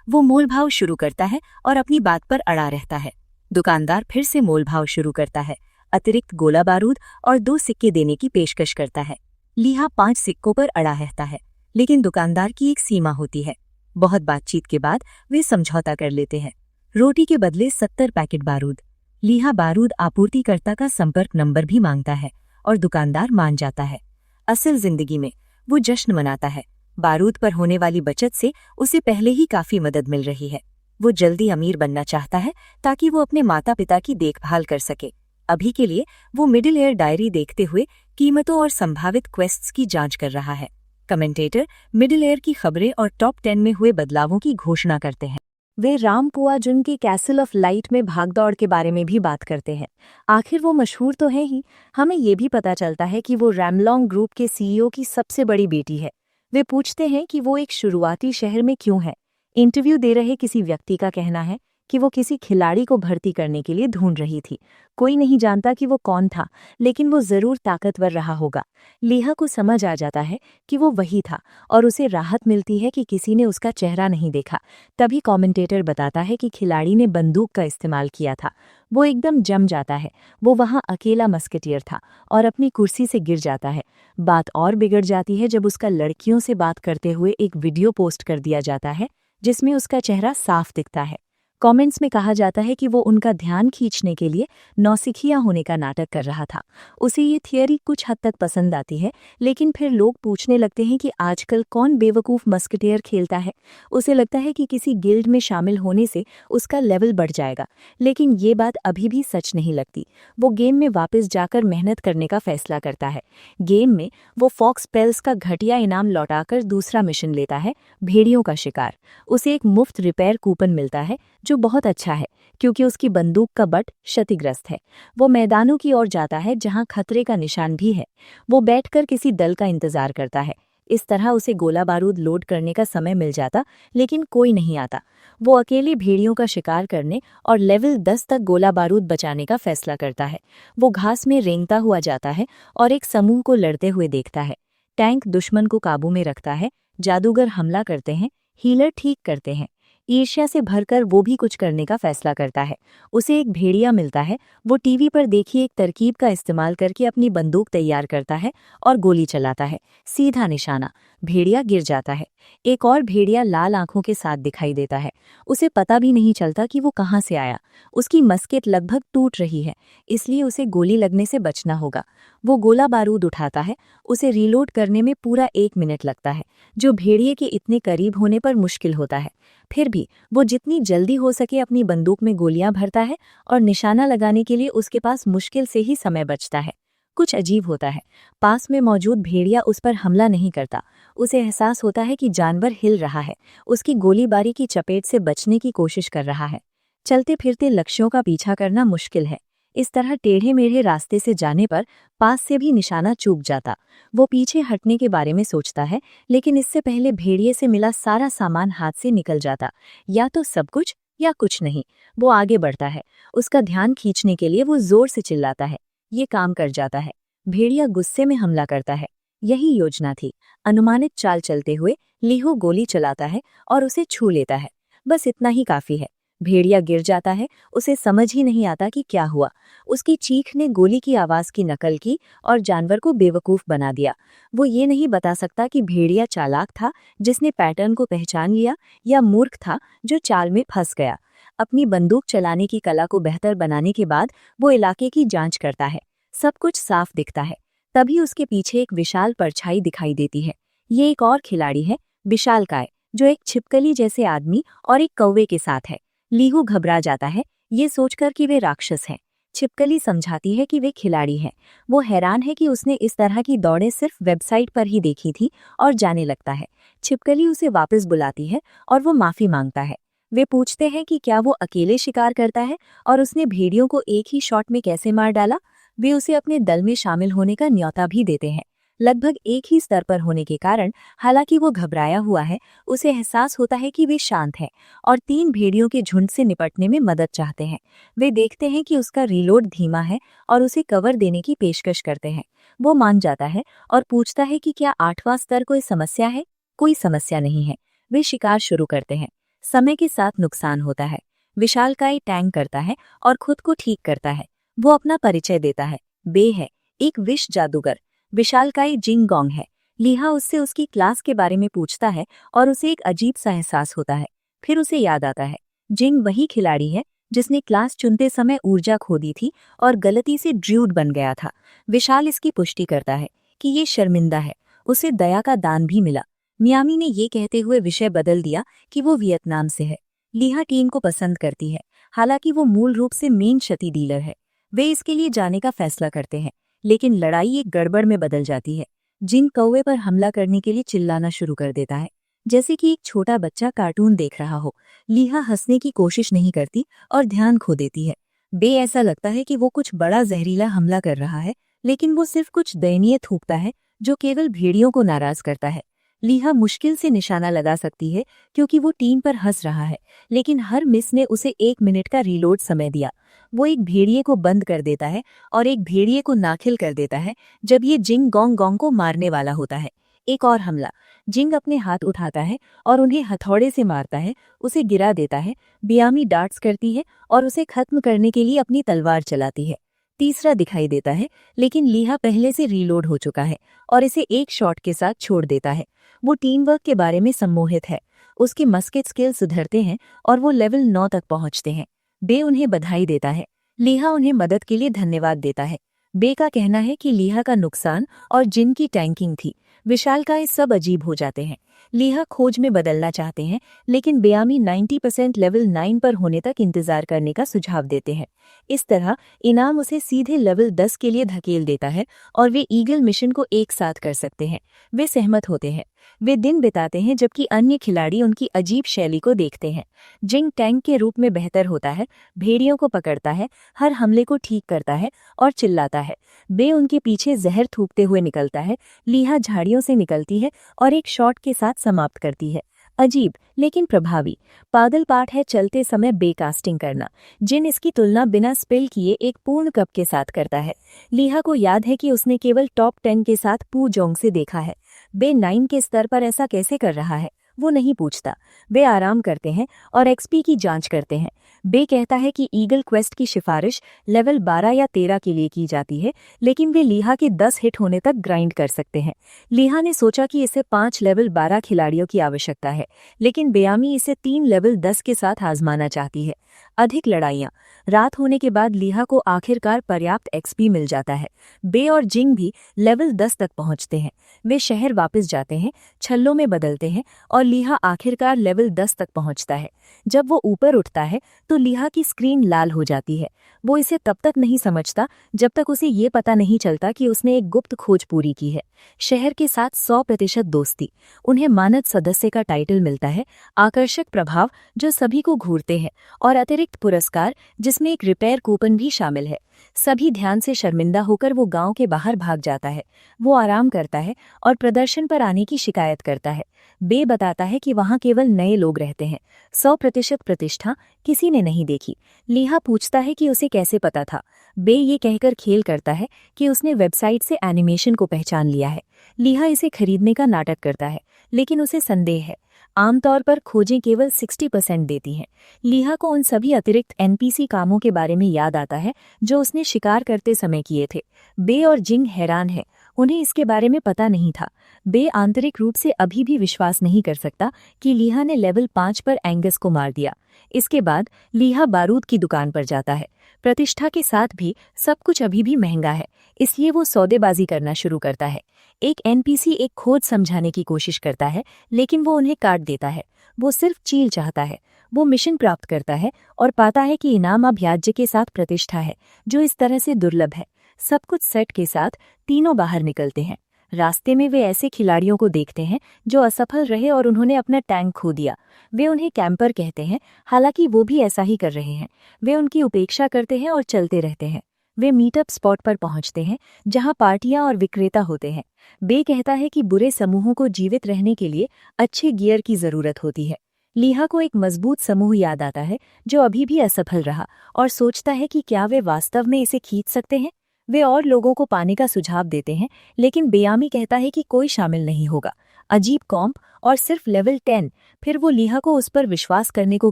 Speaker 1: वो मोलभाव शुरू करता है और अपनी बात पर अड़ा रहता है। दुकानदार फिर से मोलभाव शुरू करता है, अतिरिक्त गोला बारूद और 2 सिक्के देने की पेशकश करता है। लीहा 5 सिक्कों पर अड़ा रहता है, लेकिन दुकानदार की एक सीमा होती है। बहुत बातचीत के बाद वे समझौता कर लेते हैं। रोटी के बदले 70 पैकेट बारूद। लीहा बारूद आपूर्तिकर्ता का संपर्क नंबर भी मांगता है और दुकानदार मान जाता है। असल जिंदगी में वो जश्न मनाता है। बारूद पर होने वाली बचत से उसे पहले ही काफी मदद मिल रही है। वो जल्दी अमीर बनना चाहता है ताकि वो अपने माता पिता की देखभाल कर सके। अभी के लिए वो मिडिल एयर डायरी देखते हुए कीमतों और संभावित क्वेस्ट्स की जांच कर रहा है। कमेंटेटर मिडिल एयर की खबरें और टॉप 10 में हुए बदलावों की घोषणा करते हैं। वे रामपुआजुन के कैसल ऑफ लाइट में भागदौड़ के बारे में भी बात करते हैं। आखिर वो मशहूर तो है ही, हमें ये भी पता चलता है कि वो रैमलोंग ग्रुप के सीईओ की सबसे बड़ी बेटी है। वे पूछते हैं कि वो एक शुरुआती शहर में क्यों है। इंटरव्यू दे रहे किसी व्यक्ति का कहना है कि वो किसी खिलाड़ी को भर्ती करने के लिए ढूंढ रही थी। कोई नहीं जानता कि वो कौन था, लेकिन वो जरूर ताकतवर रहा होगा। लीहा को समझ आ जाता है कि वो वही था और उसे राहत मिलती है कि किसी ने उसका चेहरा नहीं देखा। तभी कमेंटेटर बताता है कि खिलाड़ी ने बंदूक का इस्तेमाल किया था। वो एकदम जम जाता है। वो वहां अकेला मस्केटियर था और अपनी कुर्सी से गिर जाता है। बात और बिगड़ जाती है जब उसका लड़कियों से बात करते हुए एक वीडियो पोस्ट कर दिया जाता है जिसमें उसका चेहरा साफ दिखता है। कमेंट्स में कहा जाता है कि वो उनका ध्यान खींचने के लिए नौसिखिया होने का नाटक कर रहा था। उसे ये थियरी कुछ हद तक पसंद आती है, लेकिन फिर लोग पूछने लगते हैं कि आजकल कौन बेवकूफ़ मस्केटियर खेलता है। उसे लगता है कि किसी गिल्ड में शामिल होने से उसका लेवल बढ़ जाएगा, लेकिन ये बात अभी भी सच नहीं लगती। वो गेम में वापस जाकर मेहनत करने का फैसला करता है। गेम में वो फॉक्स पेल्स का घटिया इनाम लौटाकर दूसरा मिशन लेता है, भेड़ियों का शिकार। उसे एक मुफ्त रिपेयर कूपन मिलता है जो बहुत अच्छा है, क्योंकि उसकी बंदूक का बट क्षतिग्रस्त है। वो मैदानों की ओर जाता है जहां खतरे का निशान भी है। वो बैठकर किसी दल का इंतजार करता है। इस तरह उसे गोला बारूद लोड करने का समय मिल जाता, लेकिन कोई नहीं आता। वो अकेले भेड़ियों का शिकार करने और लेवल 10 तक गोला बारूद बचाने का फैसला करता है। वो घास में रेंगता हुआ जाता है और एक समूह को लड़ते हुए देखता है। टैंक दुश्मन को काबू में रखता है, जादूगर हमला करते हैं, हीलर ठीक करते हैं। ईर्ष्या से भरकर वो भी कुछ करने का फैसला करता है। उसे एक भेड़िया मिलता है। वो टीवी पर देखी एक तरकीब का इस्तेमाल करके अपनी बंदूक तैयार करता है और गोली चलाता है। सीधा निशाना। भेड़िया गिर जाता है। एक और भेड़िया लाल आंखों के साथ दिखाई देता है। उसे पता भी नहीं चलता कि वो कहाँ से आया। उसकी मस्केट लगभग टूट रही है, इसलिए उसे गोली लगने से बचना होगा। वो गोला बारूद उठाता है। उसे रीलोड करने में पूरा 1 मिनट लगता है, जो भेड़िए के इतने करीब होने पर मुश्किल होता है। फिर भी वो जितनी जल्दी हो सके अपनी बंदूक में गोलियां भरता है और निशाना लगाने के लिए उसके पास मुश्किल से ही समय बचता है। कुछ अजीब होता है। पास में मौजूद भेड़िया उस पर हमला नहीं करता। उसे एहसास होता है कि जानवर हिल रहा है, उसकी गोलीबारी की चपेट से बचने की कोशिश कर रहा है। चलते फिरते लक्ष्यों का पीछा करना मुश्किल है। इस तरह टेढ़े मेढ़े रास्ते से जाने पर पास से भी निशाना चूक जाता। वो पीछे हटने के बारे में सोचता है, लेकिन इससे पहले भेड़िए से मिला सारा सामान हाथ से निकल जाता। या तो सब कुछ या कुछ नहीं। वो आगे बढ़ता है। उसका ध्यान खींचने के लिए वो जोर से चिल्लाता है। ये काम कर जाता है। भेड़िया गुस्से में हमला करता है। यही योजना थी। अनुमानित चाल चलते हुए लीहू गोली चलाता है और उसे छू लेता है। बस इतना ही काफी है। भेड़िया गिर जाता है। उसे समझ ही नहीं आता कि क्या हुआ। उसकी चीख ने गोली की आवाज की नकल की और जानवर को बेवकूफ बना दिया। वो ये नहीं बता सकता कि भेड़िया चालाक था, जिसने पैटर्न को पहचान लिया, या मूर्ख था, जो चाल में फंस गया। अपनी बंदूक चलाने की कला को बेहतर बनाने के बाद वो इलाके की जांच करता है। सब कुछ साफ दिखता है। तभी उसके पीछे एक विशाल परछाई दिखाई देती है। ये एक और खिलाड़ी है, विशालकाय, जो एक छिपकली जैसे आदमी और एक कौवे के साथ है। लीहू घबरा जाता है, ये सोचकर कि वे राक्षस हैं। छिपकली समझाती है कि वे खिलाड़ी हैं। वो हैरान है कि उसने इस तरह की दौड़ें सिर्फ वेबसाइट पर ही देखी थी और जाने लगता है। छिपकली उसे वापस बुलाती है और वो माफी मांगता है। वे पूछते हैं कि क्या वो अकेले शिकार करता है और उसने भेड़ियों को एक ही शॉट में कैसे मार डाला। वे उसे अपने दल में शामिल होने का न्योता भी देते हैं। लगभग एक ही स्तर पर होने के कारण, हालांकि वो घबराया हुआ है, उसे एहसास होता है कि वे शांत हैं और 3 भेड़ियों के झुंड से निपटने में मदद चाहते हैं। वे देखते हैं कि उसका रीलोड धीमा है और उसे कवर देने की पेशकश करते हैं। वो मान जाता है और पूछता है कि क्या 8वां स्तर कोई समस्या है। कोई समस्या नहीं है। वे शिकार शुरू करते हैं। समय के साथ नुकसान होता है। विशालकाय टैंक करता है और खुद को ठीक करता है। वो अपना परिचय देता है। बे है, एक विष जादूगर। विशालकाय जिंग गोंग है। लीहा उससे उसकी क्लास के बारे में पूछता है और उसे एक अजीब सा एहसास होता है। फिर उसे याद आता है, जिंग वही खिलाड़ी है जिसने क्लास चुनते समय ऊर्जा खो दी थी और गलती से ड्रूड बन गया था। विशाल इसकी पुष्टि करता है कि ये शर्मिंदा है। उसे दया का दान भी मिला। मियामी ने ये कहते हुए विषय बदल दिया कि वो वियतनाम से है। लीहा टीम को पसंद करती है, हालांकि वो मूल रूप से मेन क्षति डीलर है। वे इसके लिए जाने का फैसला करते हैं, लेकिन लड़ाई एक गड़बड़ में बदल जाती है। जिन कौवे पर हमला करने के लिए चिल्लाना शुरू कर देता है, जैसे कि एक छोटा बच्चा कार्टून देख रहा हो। लीहा हंसने की कोशिश नहीं करती और ध्यान खो देती है। बे ऐसा लगता है कि वो कुछ बड़ा जहरीला हमला कर रहा है, लेकिन वो सिर्फ कुछ दयनीय थूकता है जो केवल भेड़ियों को नाराज करता है। लीहा मुश्किल से निशाना लगा सकती है क्योंकि वो टीम पर हंस रहा है, लेकिन हर मिस ने उसे 1 मिनट का रीलोड समय दिया। वो एक भेड़िए को बंद कर देता है और एक भेड़िए को नाखिल कर देता है जब ये जिंग गोंग गोंग को मारने वाला होता है। एक और हमला। जिंग अपने हाथ उठाता है और उन्हें हथौड़े से मारता है, उसे गिरा देता है। बियामी डार्ट्स करती है और उसे खत्म करने के लिए अपनी तलवार चलाती है। तीसरा दिखाई देता है, लेकिन लीहा पहले से रीलोड हो चुका है और इसे एक शॉट के साथ छोड़ देता है। वो टीम वर्क के बारे में सम्मोहित है। उसके मस्केट स्किल सुधरते हैं और वो लेवल 9 तक पहुंचते हैं। बे उन्हें बधाई देता है। लीहा उन्हें मदद के लिए धन्यवाद देता है। बे का कहना है कि लीहा का नुकसान और जिन की टैंकिंग थी। विशालकाय सब अजीब हो जाते हैं। लीहा खोज में बदलना चाहते हैं, लेकिन बेयामी 90% लेवल 9 पर होने तक इंतजार करने का सुझाव देते हैं। इस तरह इनाम उसे सीधे लेवल 10 के लिए धकेल देता है और वे ईगल मिशन को एक साथ कर सकते हैं। वे सहमत होते हैं। वे दिन बिताते हैं जबकि अन्य खिलाड़ी उनकी अजीब शैली को देखते हैं। जिंग टैंक के रूप में बेहतर होता है, भेड़ियों को पकड़ता है, हर हमले को ठीक करता है और चिल्लाता है। बे उनके पीछे जहर थूकते हुए निकलता है। लीहा झाड़ियों से निकलती है और एक शॉट के साथ समाप्त करती है। अजीब लेकिन प्रभावी। पागल पाठ है चलते समय बेकास्टिंग करना। जिन इसकी तुलना बिना स्पिल किए एक पूर्ण कप के साथ करता है। लीहा को याद है कि उसने केवल टॉप 10 के साथ पू जोंग से देखा है। बे 9 के स्तर पर ऐसा कैसे कर रहा है। वो नहीं पूछता। वे आराम करते हैं और एक्सपी की जांच करते हैं। बे कहता है कि ईगल क्वेस्ट की सिफारिश लेवल 12 या 13 के लिए की जाती है, लेकिन वे लीहा के 10 हिट होने तक ग्राइंड कर सकते हैं। लीहा ने सोचा कि इसे 5 लेवल 12 खिलाड़ियों की आवश्यकता है, लेकिन बेयामी इसे 3 लेवल 10 के साथ आजमाना चाहती है। अधिक लड़ाइयां। रात होने के बाद लीहा को आखिरकार पर्याप्त एक्सपी मिल जाता है। बे और जिंग भी लेवल 10 तक पहुंचते हैं। वे शहर वापस जाते हैं, छल्लों में बदलते हैं और लीहा आखिरकार लेवल 10 तक पहुंचता है। जब वो ऊपर उठता है तो लीहा की स्क्रीन लाल हो जाती है। वो इसे तब तक नहीं समझता जब तक उसे ये पता नहीं चलता कि उसने एक गुप्त खोज पूरी की है। शहर के साथ 100% दोस्ती। उन्हें मानद सदस्य का टाइटल मिलता है, आकर्षक प्रभाव जो सभी को घूरते हैं, और अतिरिक्त पुरस्कार जिसमें एक रिपेयर कूपन भी शामिल है। सभी ध्यान से शर्मिंदा होकर वो गांव के बाहर भाग जाता है। वो आराम करता है और प्रदर्शन पर आने की शिकायत करता है। बे बताता है कि वहां केवल नए लोग रहते हैं। 100% प्रतिष्ठा किसी ने नहीं देखी। लीहा पूछता है कि उसे कैसे पता था। बे ये कहकर खेल करता है कि उसने वेबसाइट से एनिमेशन को पहचान लिया है। लीहा इसे खरीदने का नाटक करता है, लेकिन उसे संदेह है। आमतौर पर खोजें केवल 60% देती हैं। लीहा को उन सभी अतिरिक्त एनपीसी कामों के बारे में याद आता है जो उसने शिकार करते समय किए थे। बे और जिंग हैरान हैं, उन्हें इसके बारे में पता नहीं था। बे आंतरिक रूप से अभी भी विश्वास नहीं कर सकता कि लीहा ने लेवल 5 पर एंगस को मार दिया। इसके बाद लीहा बारूद की दुकान पर जाता है। प्रतिष्ठा के साथ भी सब कुछ अभी भी महंगा है, इसलिए वो सौदेबाजी करना शुरू करता है। एक एनपीसी एक खोज समझाने की कोशिश करता है, लेकिन वो उन्हें काट देता है। वो सिर्फ चील चाहता है। वो मिशन प्राप्त करता है और पाता है कि इनाम अब याज्य के साथ प्रतिष्ठा है, जो इस तरह से दुर्लभ है। सब कुछ सेट के साथ तीनों बाहर निकलते हैं। रास्ते में वे ऐसे खिलाड़ियों को देखते हैं जो असफल रहे और उन्होंने अपना टैंक खो दिया। वे उन्हें कैंपर कहते हैं, हालांकि वो भी ऐसा ही कर रहे हैं। वे उनकी उपेक्षा करते हैं और चलते रहते हैं। वे मीटअप स्पॉट पर पहुंचते हैं जहां पार्टियां और विक्रेता होते हैं। बे कहता है कि बुरे समूहों को जीवित रहने के लिए अच्छे गियर की जरूरत होती है। लीहा को एक मजबूत समूह याद आता है जो अभी भी असफल रहा, और सोचता है कि क्या वे वास्तव में इसे खींच सकते हैं। वे और लोगों को पाने का सुझाव देते हैं, लेकिन बेयामी कहता है कि कोई शामिल नहीं होगा। अजीब कॉम्प और सिर्फ लेवल 10। फिर वो लीहा को उस पर विश्वास करने को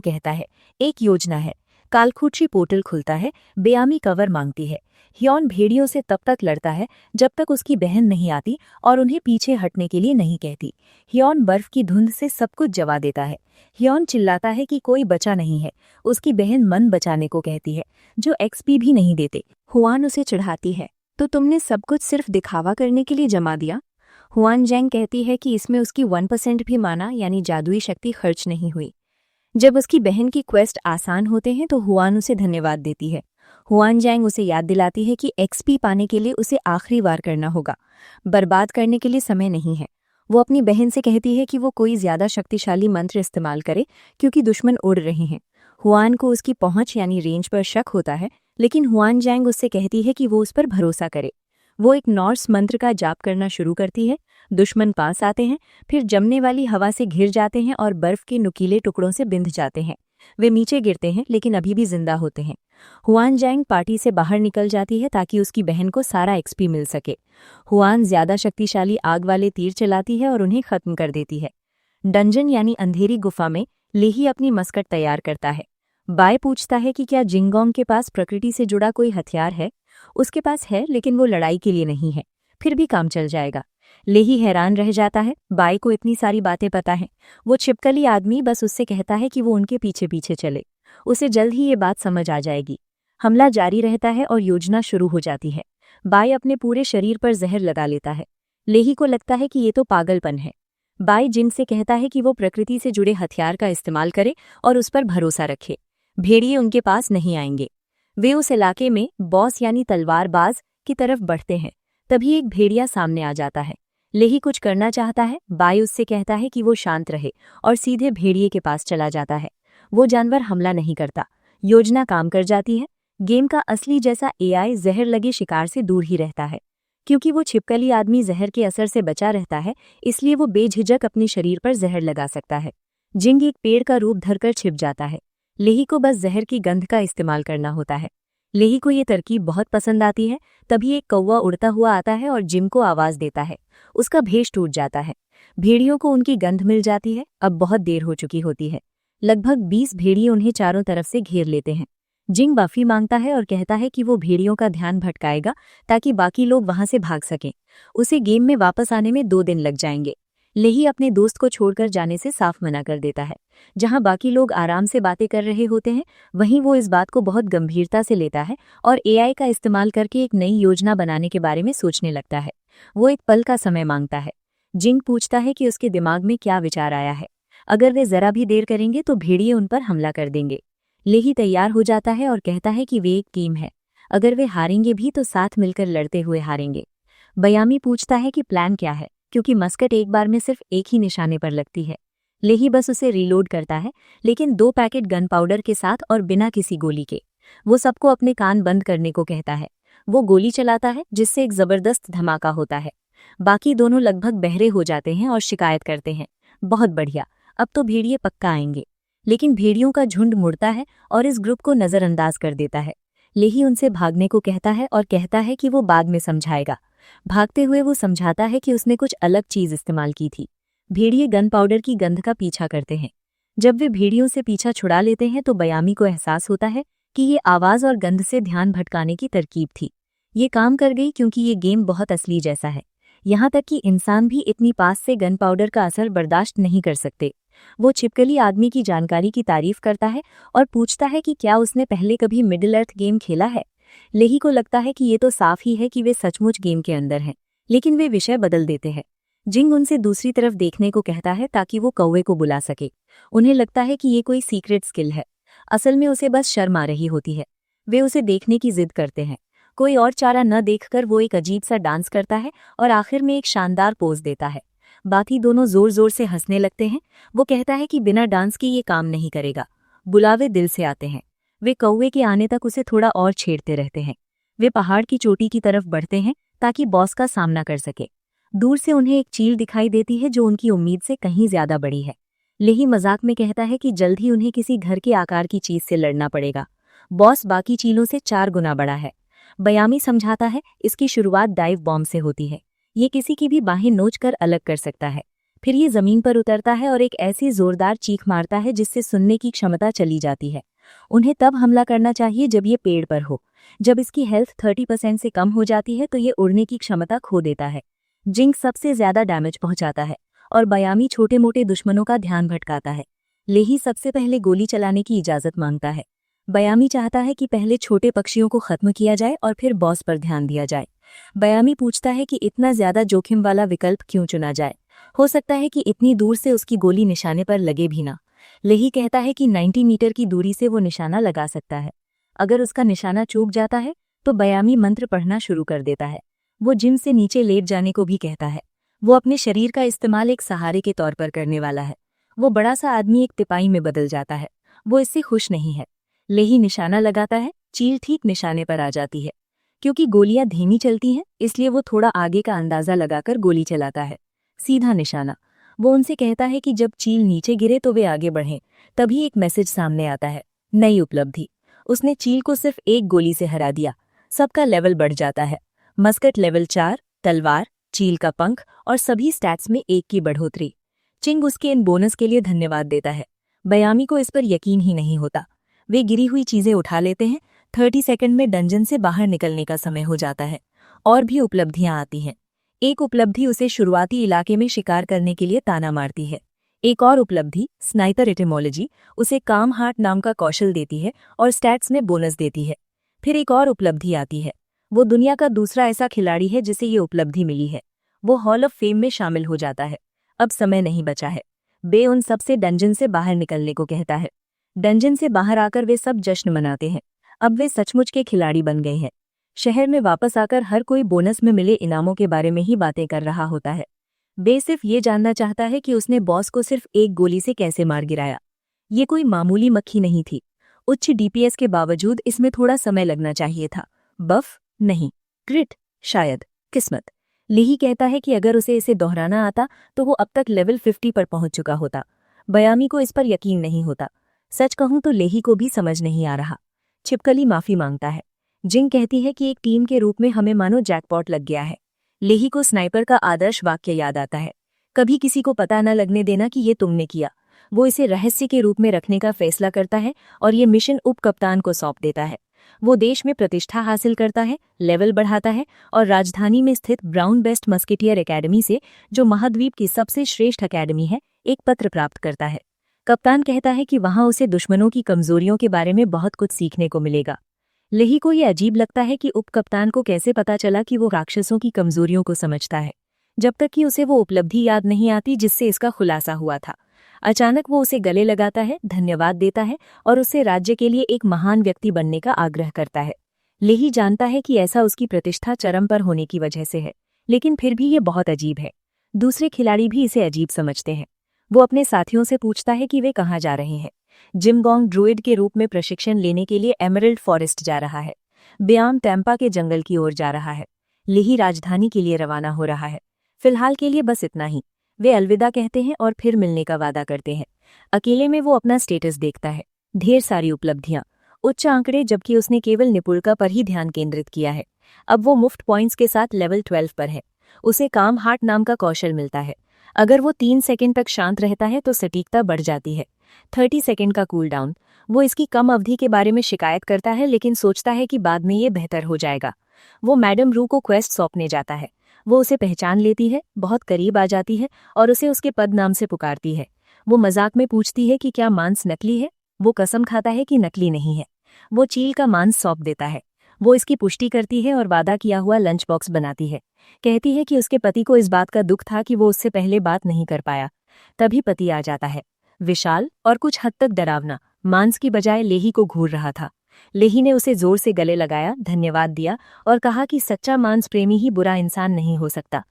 Speaker 1: कहता है। एक योजना है। कालखुट्री पोर्टल खुलता है। बेयामी कवर मांगती है। ह्योन भेड़ियों से तब तक लड़ता है जब तक उसकी बहन नहीं आती और उन्हें पीछे हटने के लिए नहीं कहती। ह्योन बर्फ की धुंध से सब कुछ जवा देता है। ह्योन चिल्लाता है कि कोई बचा नहीं है। उसकी बहन मन बचाने को कहती है, जो एक्सपी भी नहीं देते। हुआन उसे चिढ़ाती है, तो तुमने सब कुछ सिर्फ दिखावा करने के लिए जमा दिया। हुआन जैंग कहती है कि इसमें उसकी 1% भी माना यानी जादुई शक्ति खर्च नहीं हुई। जब उसकी बहन की क्वेस्ट आसान होते हैं तो हुआन उसे धन्यवाद देती है। हुआन जैंग उसे याद दिलाती है कि एक्सपी पाने के लिए उसे आखिरी बार करना होगा। बर्बाद करने के लिए समय नहीं है। वो अपनी बहन से कहती है कि वो कोई ज्यादा शक्तिशाली मंत्र इस्तेमाल करे क्योंकि दुश्मन उड़ रहे हैं। हुआन को उसकी पहुंच यानी रेंज पर शक होता है, लेकिन हुआन जैंग उससे कहती है कि वो उस पर भरोसा करे। वो एक नॉर्स मंत्र का जाप करना शुरू करती है। दुश्मन पास आते हैं, फिर जमने वाली हवा से घिर जाते हैं और बर्फ के नुकीले टुकड़ों से बिंध जाते हैं। वे नीचे गिरते हैं लेकिन अभी भी जिंदा होते हैं। हुआन जैंग पार्टी से बाहर निकल जाती है ताकि उसकी बहन को सारा एक्सपी मिल सके। हुआन ज्यादा शक्तिशाली आग वाले तीर चलाती है और उन्हें खत्म कर देती है। डंजन यानी अंधेरी गुफा में लेही अपनी मस्कट तैयार करता है। बाय पूछता है कि क्या जिंगोंग के पास प्रकृति से जुड़ा कोई हथियार है। उसके पास है, लेकिन वो लड़ाई के लिए नहीं है। फिर भी काम चल जाएगा। लेही हैरान रह जाता है, बाय को इतनी सारी बातें पता हैं। वो छिपकली आदमी बस उससे कहता है कि वो उनके पीछे पीछे चले। उसे जल्द ही ये बात समझ आ जाएगी। हमला जारी रहता है और योजना शुरू हो जाती है। बाय अपने पूरे शरीर पर जहर लगा लेता है। लेही को लगता है कि ये तो पागलपन है। बाय जिन से कहता है कि वो प्रकृति से जुड़े हथियार का इस्तेमाल करे और उस पर भरोसा रखे। भेड़िए उनके पास नहीं आएंगे। वे उस इलाके में बॉस यानी तलवारबाज की तरफ बढ़ते हैं। तभी एक भेड़िया सामने आ जाता है। लेही कुछ करना चाहता है। बाय उससे कहता है कि वो शांत रहे और सीधे भेड़िए के पास चला जाता है। वो जानवर हमला नहीं करता। योजना काम कर जाती है। गेम का असली जैसा एआई जहर लगे शिकार से दूर ही रहता है। क्योंकि वो छिपकली आदमी जहर के असर से बचा रहता है, इसलिए वो बेझिझक अपने शरीर पर जहर लगा सकता है। जिंग एक पेड़ का रूप धरकर छिप जाता है। लेही को बस जहर की गंध का इस्तेमाल करना होता है। लेही को ये तरकीब बहुत पसंद आती है। तभी एक कौवा उड़ता हुआ आता है और जिम को आवाज देता है। उसका भेष टूट जाता है। भेड़ियों को उनकी गंध मिल जाती है। अब बहुत देर हो चुकी होती है। लगभग 20 भेड़िए उन्हें चारों तरफ से घेर लेते हैं। जिंग माफी मांगता है और कहता है कि वो भेड़ियों का ध्यान भटकाएगा ताकि बाकी लोग वहां से भाग सकें। उसे गेम में वापस आने में 2 दिन लग जाएंगे। लेही अपने दोस्त को छोड़कर जाने से साफ मना कर देता है। जहां बाकी लोग आराम से बातें कर रहे होते हैं, वहीं वो इस बात को बहुत गंभीरता से लेता है और एआई का इस्तेमाल करके एक नई योजना बनाने के बारे में सोचने लगता है। वो एक पल का समय मांगता है। जिंग पूछता है कि उसके दिमाग में क्या विचार आया है। अगर वे जरा भी देर करेंगे तो भेड़िए उन पर हमला कर देंगे। लेही तैयार हो जाता है और कहता है कि वे एक टीम है। अगर वे हारेंगे भी तो साथ मिलकर लड़ते हुए हारेंगे। बयामी पूछता है कि प्लान क्या है, क्योंकि मस्कट एक बार में सिर्फ एक ही निशाने पर लगती है। लेही बस उसे रीलोड करता है, लेकिन 2 पैकेट गन पाउडर के साथ और बिना किसी गोली के। वो सबको अपने कान बंद करने को कहता है। वो गोली चलाता है, जिससे एक जबरदस्त धमाका होता है। बाकी दोनों लगभग बहरे हो जाते हैं और शिकायत करते हैं, बहुत बढ़िया, अब तो भेड़िए पक्का आएंगे। लेकिन भेड़ियों का झुंड मुड़ता है और इस ग्रुप को नजरअंदाज कर देता है। लेही उनसे भागने को कहता है और कहता है कि वो बाद में समझाएगा। भागते हुए वो समझाता है कि उसने कुछ अलग चीज इस्तेमाल की थी। भेड़िए गन पाउडर की गंध का पीछा करते हैं। जब वे भेड़ियों से पीछा छुड़ा लेते हैं तो बयामी को एहसास होता है कि ये आवाज और गंध से ध्यान भटकाने की तरकीब थी। ये काम कर गई क्योंकि ये गेम बहुत असली जैसा है। यहाँ तक कि इंसान भी इतनी पास से गन पाउडर का असर बर्दाश्त नहीं कर सकते। वो छिपकली आदमी की जानकारी की तारीफ करता है और पूछता है कि क्या उसने पहले कभी मिडिल अर्थ गेम खेला है। लेही को लगता है कि ये तो साफ ही है कि वे सचमुच गेम के अंदर हैं, लेकिन वे विषय बदल देते हैं। जिंग उनसे दूसरी तरफ देखने को कहता है ताकि वो कौवे को बुला सके। उन्हें लगता है कि ये कोई सीक्रेट स्किल है। असल में उसे बस शर्म आ रही होती है। वे उसे देखने की जिद करते हैं। कोई और चारा न देखकर वो एक अजीब सा डांस करता है और आखिर में एक शानदार पोज देता है। बाकी दोनों जोर जोर से हंसने लगते हैं। वो कहता है कि बिना डांस के ये काम नहीं करेगा। बुलावे दिल से आते हैं। वे कौवे के आने तक उसे थोड़ा और छेड़ते रहते हैं। वे पहाड़ की चोटी की तरफ बढ़ते हैं ताकि बॉस का सामना कर सके। दूर से उन्हें एक चील दिखाई देती है जो उनकी उम्मीद से कहीं ज्यादा बड़ी है। लेही मजाक में कहता है कि जल्द ही उन्हें किसी घर के आकार की चीज से लड़ना पड़ेगा। बॉस बाकी चीलों से 4 गुना बड़ा है। बयामी समझाता है, इसकी शुरुआत डाइव बॉम्ब से होती है। ये किसी की भी बाहें नोचकर अलग कर सकता है। फिर ये जमीन पर उतरता है और एक ऐसी जोरदार चीख मारता है जिससे सुनने की क्षमता चली जाती है। उन्हें तब हमला करना चाहिए जब ये पेड़ पर हो। जब इसकी हेल्थ 30% से कम हो जाती है तो ये उड़ने की क्षमता खो देता है। जिंग सबसे ज्यादा डैमेज पहुंचाता है और बयामी छोटे मोटे दुश्मनों का ध्यान भटकाता है। लेही सबसे पहले गोली चलाने की इजाजत मांगता है। बयामी चाहता है कि पहले छोटे पक्षियों को खत्म किया जाए और फिर बॉस पर ध्यान दिया जाए। बयामी पूछता है कि इतना ज्यादा जोखिम वाला विकल्प क्यों चुना जाए। हो सकता है कि इतनी दूर से उसकी गोली निशाने पर लगे भी ना। लेही कहता है कि 90 मीटर की दूरी से वो निशाना लगा सकता है। अगर उसका निशाना चूक जाता है तो बयामी मंत्र पढ़ना शुरू कर देता है। वो जिम से नीचे लेट जाने को भी कहता है। वो अपने शरीर का इस्तेमाल एक सहारे के तौर पर करने वाला है। वो बड़ा सा आदमी एक तिपाही में बदल जाता है। वो इससे खुश नहीं है। लेही निशाना लगाता है। चील ठीक निशाने पर आ जाती है। क्योंकि गोलियां धीमी चलती हैं, इसलिए वो थोड़ा आगे का अंदाजा लगाकर गोली चलाता है। सीधा निशाना। वो उनसे कहता है कि जब चील नीचे गिरे तो वे आगे बढ़ें। तभी एक मैसेज सामने आता है, नई उपलब्धि। उसने चील को सिर्फ एक गोली से हरा दिया। सबका लेवल बढ़ जाता है। मस्कट लेवल 4, तलवार, चील का पंख और सभी स्टैट्स में 1 की बढ़ोतरी। चिंग उसके इन बोनस के लिए धन्यवाद देता है। बयामी को इस पर यकीन ही नहीं होता। वे गिरी हुई चीजें उठा लेते हैं। 30 सेकंड में डंजन से बाहर निकलने का समय हो जाता है। और भी उपलब्धियां आती हैं। एक उपलब्धि उसे शुरुआती इलाके में शिकार करने के लिए ताना मारती है। एक और उपलब्धि, स्नाइपर एटिमोलॉजी, उसे काम हार्ट नाम का कौशल देती है और स्टैट्स में बोनस देती है। फिर एक और उपलब्धि आती है। वो दुनिया का दूसरा ऐसा खिलाड़ी है जिसे ये उपलब्धि मिली है। वो हॉल ऑफ फेम में शामिल हो जाता है। अब समय नहीं बचा है। बे उन सबसे डंजन से बाहर निकलने को कहता है। डंजन से बाहर आकर वे सब जश्न मनाते हैं। अब वे सचमुच के खिलाड़ी बन गए हैं। शहर में वापस आकर हर कोई बोनस में मिले इनामों के बारे में ही बातें कर रहा होता है। बे सिर्फ ये जानना चाहता है कि उसने बॉस को सिर्फ एक गोली से कैसे मार गिराया। ये कोई मामूली मक्खी नहीं थी। उच्च डीपीएस के बावजूद इसमें थोड़ा समय लगना चाहिए था। बफ नहीं, ग्रिट, शायद किस्मत। लेही कहता है कि अगर उसे इसे दोहराना आता तो वो अब तक लेवल 50 पर पहुंच चुका होता। बयामी को इस पर यकीन नहीं होता। सच कहूं तो लेही को भी समझ नहीं आ रहा। छिपकली माफी मांगता है। जिंग कहती है कि एक टीम के रूप में हमें मानो जैकपॉट लग गया है। लेही को स्नाइपर का आदर्श वाक्य याद आता है। कभी किसी को पता न लगने देना कि ये तुमने किया। वो इसे रहस्य के रूप में रखने का फैसला करता है और ये मिशन उप कप्तान को सौंप देता है। वो देश में प्रतिष्ठा हासिल करता है, लेवल बढ़ाता है और राजधानी में स्थित ब्राउन बेस्ट मस्केटियर एकेडमी से, जो महाद्वीप की सबसे श्रेष्ठ एकेडमी है, एक पत्र प्राप्त करता है। कप्तान कहता है कि वहां उसे दुश्मनों की कमजोरियों के बारे में बहुत कुछ सीखने को मिलेगा। लेही को यह अजीब लगता है कि उपकप्तान को कैसे पता चला कि वो राक्षसों की कमजोरियों को समझता है, जब तक कि उसे वो उपलब्धि याद नहीं आती जिससे इसका खुलासा हुआ था। अचानक वो उसे गले लगाता है, धन्यवाद देता है और उससे राज्य के लिए एक महान व्यक्ति बनने का आग्रह करता है। लेही जानता है कि ऐसा उसकी प्रतिष्ठा चरम पर होने की वजह से है, लेकिन फिर भी ये बहुत अजीब है। दूसरे खिलाड़ी भी इसे अजीब समझते हैं। वो अपने साथियों से पूछता है कि वे कहाँ जा रहे हैं। जिम गोंग ड्रूइड के रूप में प्रशिक्षण लेने के लिए एमरल्ड फॉरेस्ट जा रहा है। ब्याम टैंपा के जंगल की ओर जा रहा है। लेही राजधानी के लिए रवाना हो रहा है। फिलहाल के लिए बस इतना ही। वे अलविदा कहते हैं और फिर मिलने का वादा करते हैं। अकेले में वो अपना स्टेटस देखता है, ढेर सारी उपलब्धियां, उच्च आंकड़े, जबकि उसने केवल निपुणता पर ही ध्यान केंद्रित किया है। अब वो मुफ्त पॉइंट्स के साथ लेवल 12 पर है। उसे काम हार्ट नाम का कौशल मिलता है। अगर वो 3 सेकंड तक शांत रहता है तो सटीकता बढ़ जाती है। 30 सेकंड का कूल डाउन। वो इसकी कम अवधि के बारे में शिकायत करता है, लेकिन सोचता है कि बाद में ये बेहतर हो जाएगा। वो मैडम रू को क्वेस्ट सौंपने जाता है। वो उसे पहचान लेती है, बहुत करीब आ जाती है और उसे उसके पद नाम से पुकारती है। वो मजाक में पूछती है कि क्या मांस नकली है। वो कसम खाता है कि नकली नहीं है। वो चील का मांस सौंप देता है। वो इसकी पुष्टि करती है और वादा किया हुआ लंच बॉक्स बनाती है। कहती है कि उसके पति को इस बात का दुख था कि वो उससे पहले बात नहीं कर पाया। तभी पति आ जाता है, विशाल और कुछ हद तक डरावना। मांस की बजाय लेही को घूर रहा था। लेही ने उसे जोर से गले लगाया, धन्यवाद दिया और कहा कि सच्चा मांस प्रेमी ही बुरा इंसान नहीं हो सकता।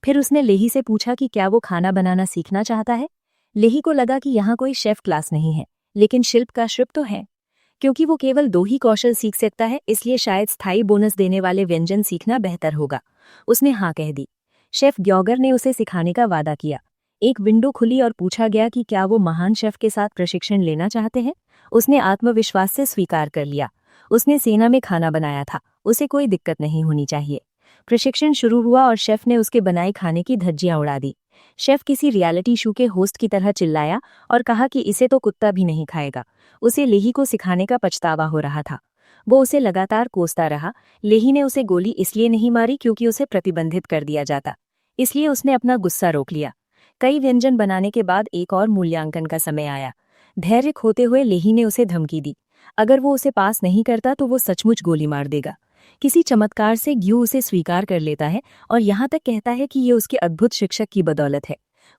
Speaker 1: फिर उसने लेही से पूछा कि क्या वो खाना बनाना सीखना चाहता है। लेही को लगा कि यहाँ कोई शेफ क्लास नहीं है, लेकिन शिल्प का शिल्प तो है। क्योंकि वो केवल 2 ही कौशल सीख सकता है, इसलिए शायद स्थायी बोनस देने वाले व्यंजन सीखना बेहतर होगा। उसने हाँ कह दी। शेफ ग्योगर ने उसे सिखाने का वादा किया। एक विंडो खुली और पूछा गया कि क्या वो महान शेफ के साथ प्रशिक्षण लेना चाहते हैं। उसने आत्मविश्वास से स्वीकार कर लिया। उसने सेना में खाना बनाया था, उसे कोई दिक्कत नहीं होनी चाहिए। प्रशिक्षण शुरू हुआ और शेफ ने उसके बनाए खाने की धज्जियां उड़ा दी। शेफ किसी रियलिटी शो के होस्ट की तरह चिल्लाया और कहा कि इसे तो कुत्ता भी नहीं खाएगा। उसे लेही को सिखाने का पछतावा हो रहा था। वो उसे लगातार कोसता रहा। लेही ने उसे गोली इसलिए नहीं मारी क्योंकि उसे प्रतिबंधित कर दिया जाता, इसलिए उसने अपना गुस्सा रोक लिया। कई व्यंजन बनाने के बाद एक और मूल्यांकन का समय आया। धैर्य खोते हुए लेही ने उसे धमकी दी। अगर वो उसे पास नहीं करता तो वो सचमुच गोली मार देगा। किसी चमत्कार से ग्यू उसे स्वीकार कर लेता है और यहाँ तक कहता है कि ये उसके अद्भुत शिक्षक की बदौलत है।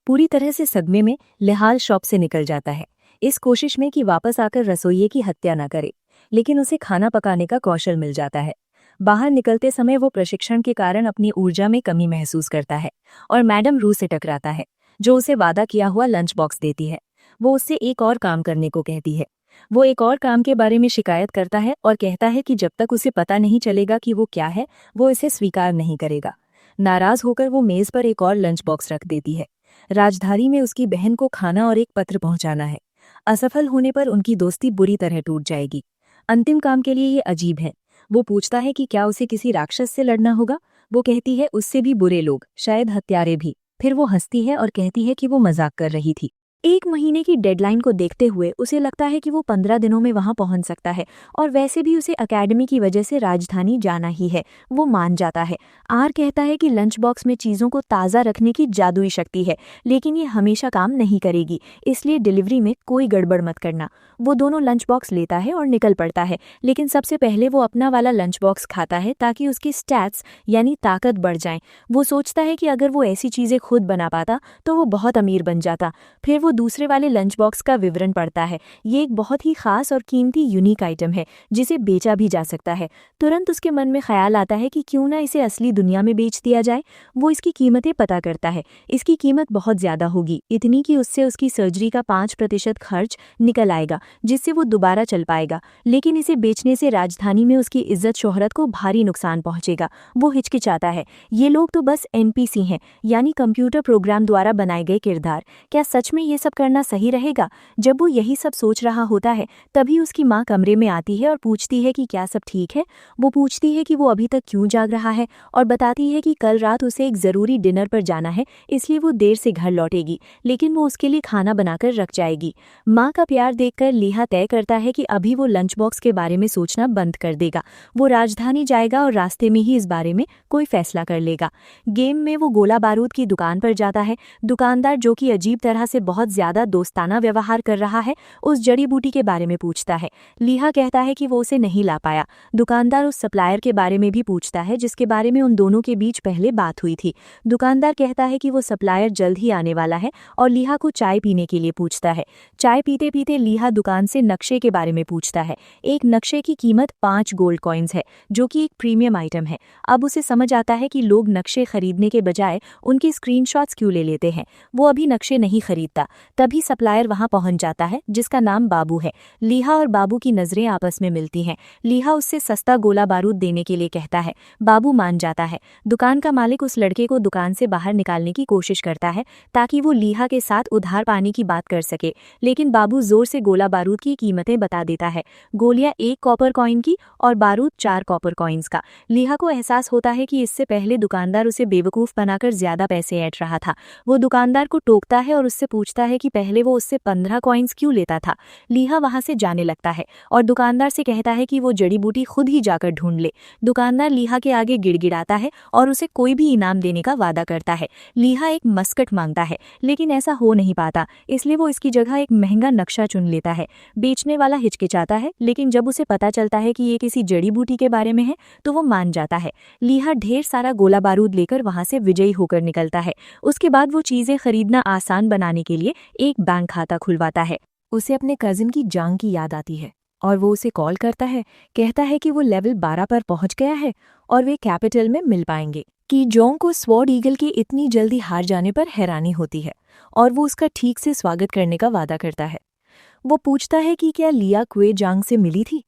Speaker 1: पूरी तरह से सदमे में लेहाल शॉप से निकल जाता है, इस कोशिश में कि वापस आकर रसोइये की हत्या न करे, लेकिन उसे खाना पकाने का कौशल मिल जाता है। बाहर निकलते समय वो प्रशिक्षण के कारण अपनी ऊर्जा में कमी महसूस करता है और मैडम रू से टकराता है, जो उसे वादा किया हुआ लंच बॉक्स देती है। वो उससे एक और काम करने को कहती है। वो एक और काम के बारे में शिकायत करता है और कहता है कि जब तक उसे पता नहीं चलेगा कि वो क्या है, वो इसे स्वीकार नहीं करेगा। नाराज होकर वो मेज पर एक और लंच बॉक्स रख देती है। राजधानी में उसकी बहन को खाना और एक पत्र पहुंचाना है। असफल होने पर उनकी दोस्ती बुरी तरह टूट जाएगी। अंतिम काम के लिए ये अजीब है। वो पूछता है कि क्या उसे किसी राक्षस से लड़ना होगा। वो कहती है उससे भी बुरे लोग, शायद हत्यारे भी। फिर वो हंसती है और कहती है कि वो मजाक कर रही थी। 1 महीने की डेडलाइन को देखते हुए उसे लगता है कि वो 15 दिनों में वहां पहुंच सकता है और वैसे भी उसे एकेडमी की वजह से राजधानी जाना ही है। वो मान जाता है। आर कहता है कि लंच बॉक्स में चीज़ों को ताज़ा रखने की जादुई शक्ति है, लेकिन ये हमेशा काम नहीं करेगी, इसलिए डिलीवरी में कोई गड़बड़ मत करना। वो दोनों लंच बॉक्स लेता है और निकल पड़ता है, लेकिन सबसे पहले वो अपना वाला लंच बॉक्स खाता है ताकि उसकी स्टैट्स यानी ताकत बढ़ जाए। वो सोचता है कि अगर वो ऐसी चीज़ें खुद बना पाता तो वो बहुत अमीर बन जाता। फिर वो दूसरे वाले लंच बॉक्स का विवरण पढ़ता है। ये एक बहुत ही खास और कीमती यूनिक आइटम है जिसे बेचा भी जा सकता है। तुरंत उसके मन में ख्याल आता है कि क्यों ना इसे असली दुनिया में बेच दिया जाए। वो इसकी कीमतें पता करता है। इसकी कीमत बहुत ज्यादा होगी, इतनी कि उससे उसकी सर्जरी का 5% खर्च निकल आएगा, जिससे वो दोबारा चल पाएगा। लेकिन इसे बेचने से राजधानी में उसकी इज्जत शोहरत को भारी नुकसान पहुंचेगा। वो हिचकिचाता है। ये लोग तो बस NPC हैं, यानी कंप्यूटर प्रोग्राम द्वारा बनाए गए किरदार। क्या सच में ये सब करना सही रहेगा। जब वो यही सब सोच रहा होता है तभी उसकी माँ कमरे में आती है और पूछती है कि क्या सब ठीक है। वो पूछती है कि वो अभी तक क्यों जाग रहा है और बताती है कि कल रात उसे एक ज़रूरी डिनर पर जाना है, इसलिए वो देर से घर लौटेगी, लेकिन वो उसके लिए खाना बनाकर रख जाएगी। माँ का प्यार देखकर लीहा तय करता है कि अभी वो लंच बॉक्स के बारे में सोचना बंद कर देगा। वो राजधानी जाएगा और रास्ते में ही इस बारे में कोई फैसला कर लेगा। गेम में वो गोला बारूद की दुकान पर जाता है। दुकानदार, जो कि अजीब तरह से बहुत ज्यादा दोस्ताना व्यवहार कर रहा है, उस जड़ी बूटी के बारे में पूछता है। लीहा कहता है कि वो उसे नहीं ला पाया। दुकानदार उस सप्लायर के बारे में भी पूछता है जिसके बारे में उन दोनों के बीच पहले बात हुई थी। दुकानदार कहता है कि वो सप्लायर जल्द ही आने वाला है और लीहा को चाय पीने के लिए पूछता है। चाय पीते पीते लीहा दुकान से नक्शे के बारे में पूछता है। एक नक्शे की कीमत 5 गोल्ड कॉइन्स है, जो कि एक प्रीमियम आइटम है। अब उसे समझ आता है कि लोग नक्शे खरीदने के बजाय उनके स्क्रीनशॉट्स क्यों ले लेते हैं। वो अभी नक्शे नहीं खरीदता। तभी सप्लायर वहां पहुंच जाता है जिसका नाम बाबू है। लीहा और बाबू की नजरें आपस में मिलती हैं। लीहा उससे सस्ता गोला बारूद देने के लिए कहता है। बाबू मान जाता है। दुकान का मालिक उस लड़के को दुकान से बाहर निकालने की कोशिश करता है ताकि वो लीहा के साथ उधार पाने की बात कर सके, लेकिन बाबू जोर से गोला बारूद की कीमतें बता देता है। गोलियां 1 कॉपर कॉइन की और बारूद 4 कॉपर कॉइन्स का। लीहा को एहसास होता है कि इससे पहले दुकानदार उसे बेवकूफ़ बनाकर ज्यादा पैसे ऐंठ रहा था। वो दुकानदार को टोकता है और उससे पूछता है कि पहले वो उससे 15 कॉइन्स क्यों लेता था। लीहा वहां से जाने लगता है और दुकानदार से कहता है कि वो जड़ी बूटी खुद ही जाकर ढूंढ ले। दुकानदार लीहा के आगे गिड़गिड़ाता है और उसे कोई भी इनाम देने का वादा करता है। लीहा एक मस्कट मांगता है, लेकिन ऐसा हो नहीं पाता, इसलिए वो इसकी जगह एक महंगा नक्शा चुन लेता है। बेचने वाला हिचकिचाता है, लेकिन जब उसे पता चलता है कि ये किसी जड़ी बूटी के बारे में है तो वो मान जाता है। लीहा ढेर सारा गोला बारूद लेकर वहां से विजयी होकर निकलता है। उसके बाद वो चीजें खरीदना आसान बनाने के लिए एक बैंक खाता खुलवाता है। उसे अपने कजिन की जांग की याद आती है और वो उसे कॉल करता है। कहता है कि वो लेवल 12 पर पहुंच गया है और वे कैपिटल में मिल पाएंगे। कि जोंग को स्वॉर्ड ईगल के इतनी जल्दी हार जाने पर हैरानी होती है और वो उसका ठीक से स्वागत करने का वादा करता है। वो पूछता है कि क्या लिया क्वे जांग से मिली थी।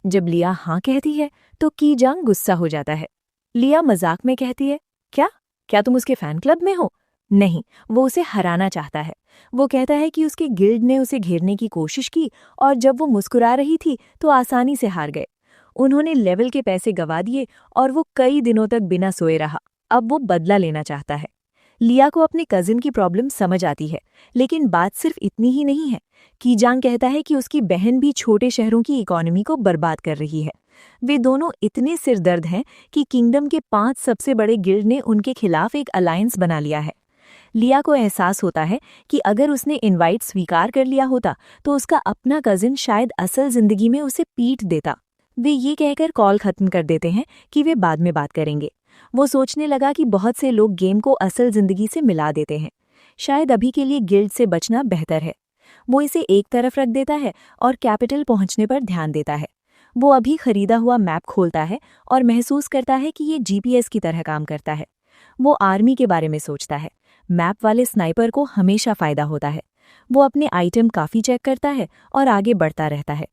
Speaker 1: जब लिया हाँ कहती है तो की जांग गुस्सा हो जाता है। लिया मजाक में कहती है, क्या क्या तुम उसके फैन क्लब में हो? नहीं, वो उसे हराना चाहता है। वो कहता है कि उसके गिल्ड ने उसे घेरने की कोशिश की और जब वो मुस्कुरा रही थी तो आसानी से हार गए। उन्होंने लेवल के पैसे गवा दिए और वो कई दिनों तक बिना सोए रहा। अब वो बदला लेना चाहता है। लिया को अपने कजिन की प्रॉब्लम समझ आती है, लेकिन बात सिर्फ इतनी ही नहीं है। कीजांग कहता है कि उसकी बहन भी छोटे शहरों की इकोनॉमी को बर्बाद कर रही है। वे दोनों इतने सिरदर्द हैं कि किंगडम के 5 सबसे बड़े गिल्ड ने उनके खिलाफ एक अलायंस बना लिया है। लिया को एहसास होता है कि अगर उसने इनवाइट स्वीकार कर लिया होता तो उसका अपना कजिन शायद असल जिंदगी में उसे पीट देता। वे ये कहकर कॉल खत्म कर देते हैं कि वे बाद में बात करेंगे। वो सोचने लगा कि बहुत से लोग गेम को असल जिंदगी से मिला देते हैं। शायद अभी के लिए गिल्ड से बचना बेहतर है। वो इसे एक तरफ रख देता है और कैपिटल पहुंचने पर ध्यान देता है। वो अभी खरीदा हुआ मैप खोलता है और महसूस करता है कि ये जीपीएस की तरह काम करता है। वो आर्मी के बारे में सोचता है। मैप वाले स्नाइपर को हमेशा फायदा होता है। वो अपने आइटम काफी चेक करता है और आगे बढ़ता रहता है।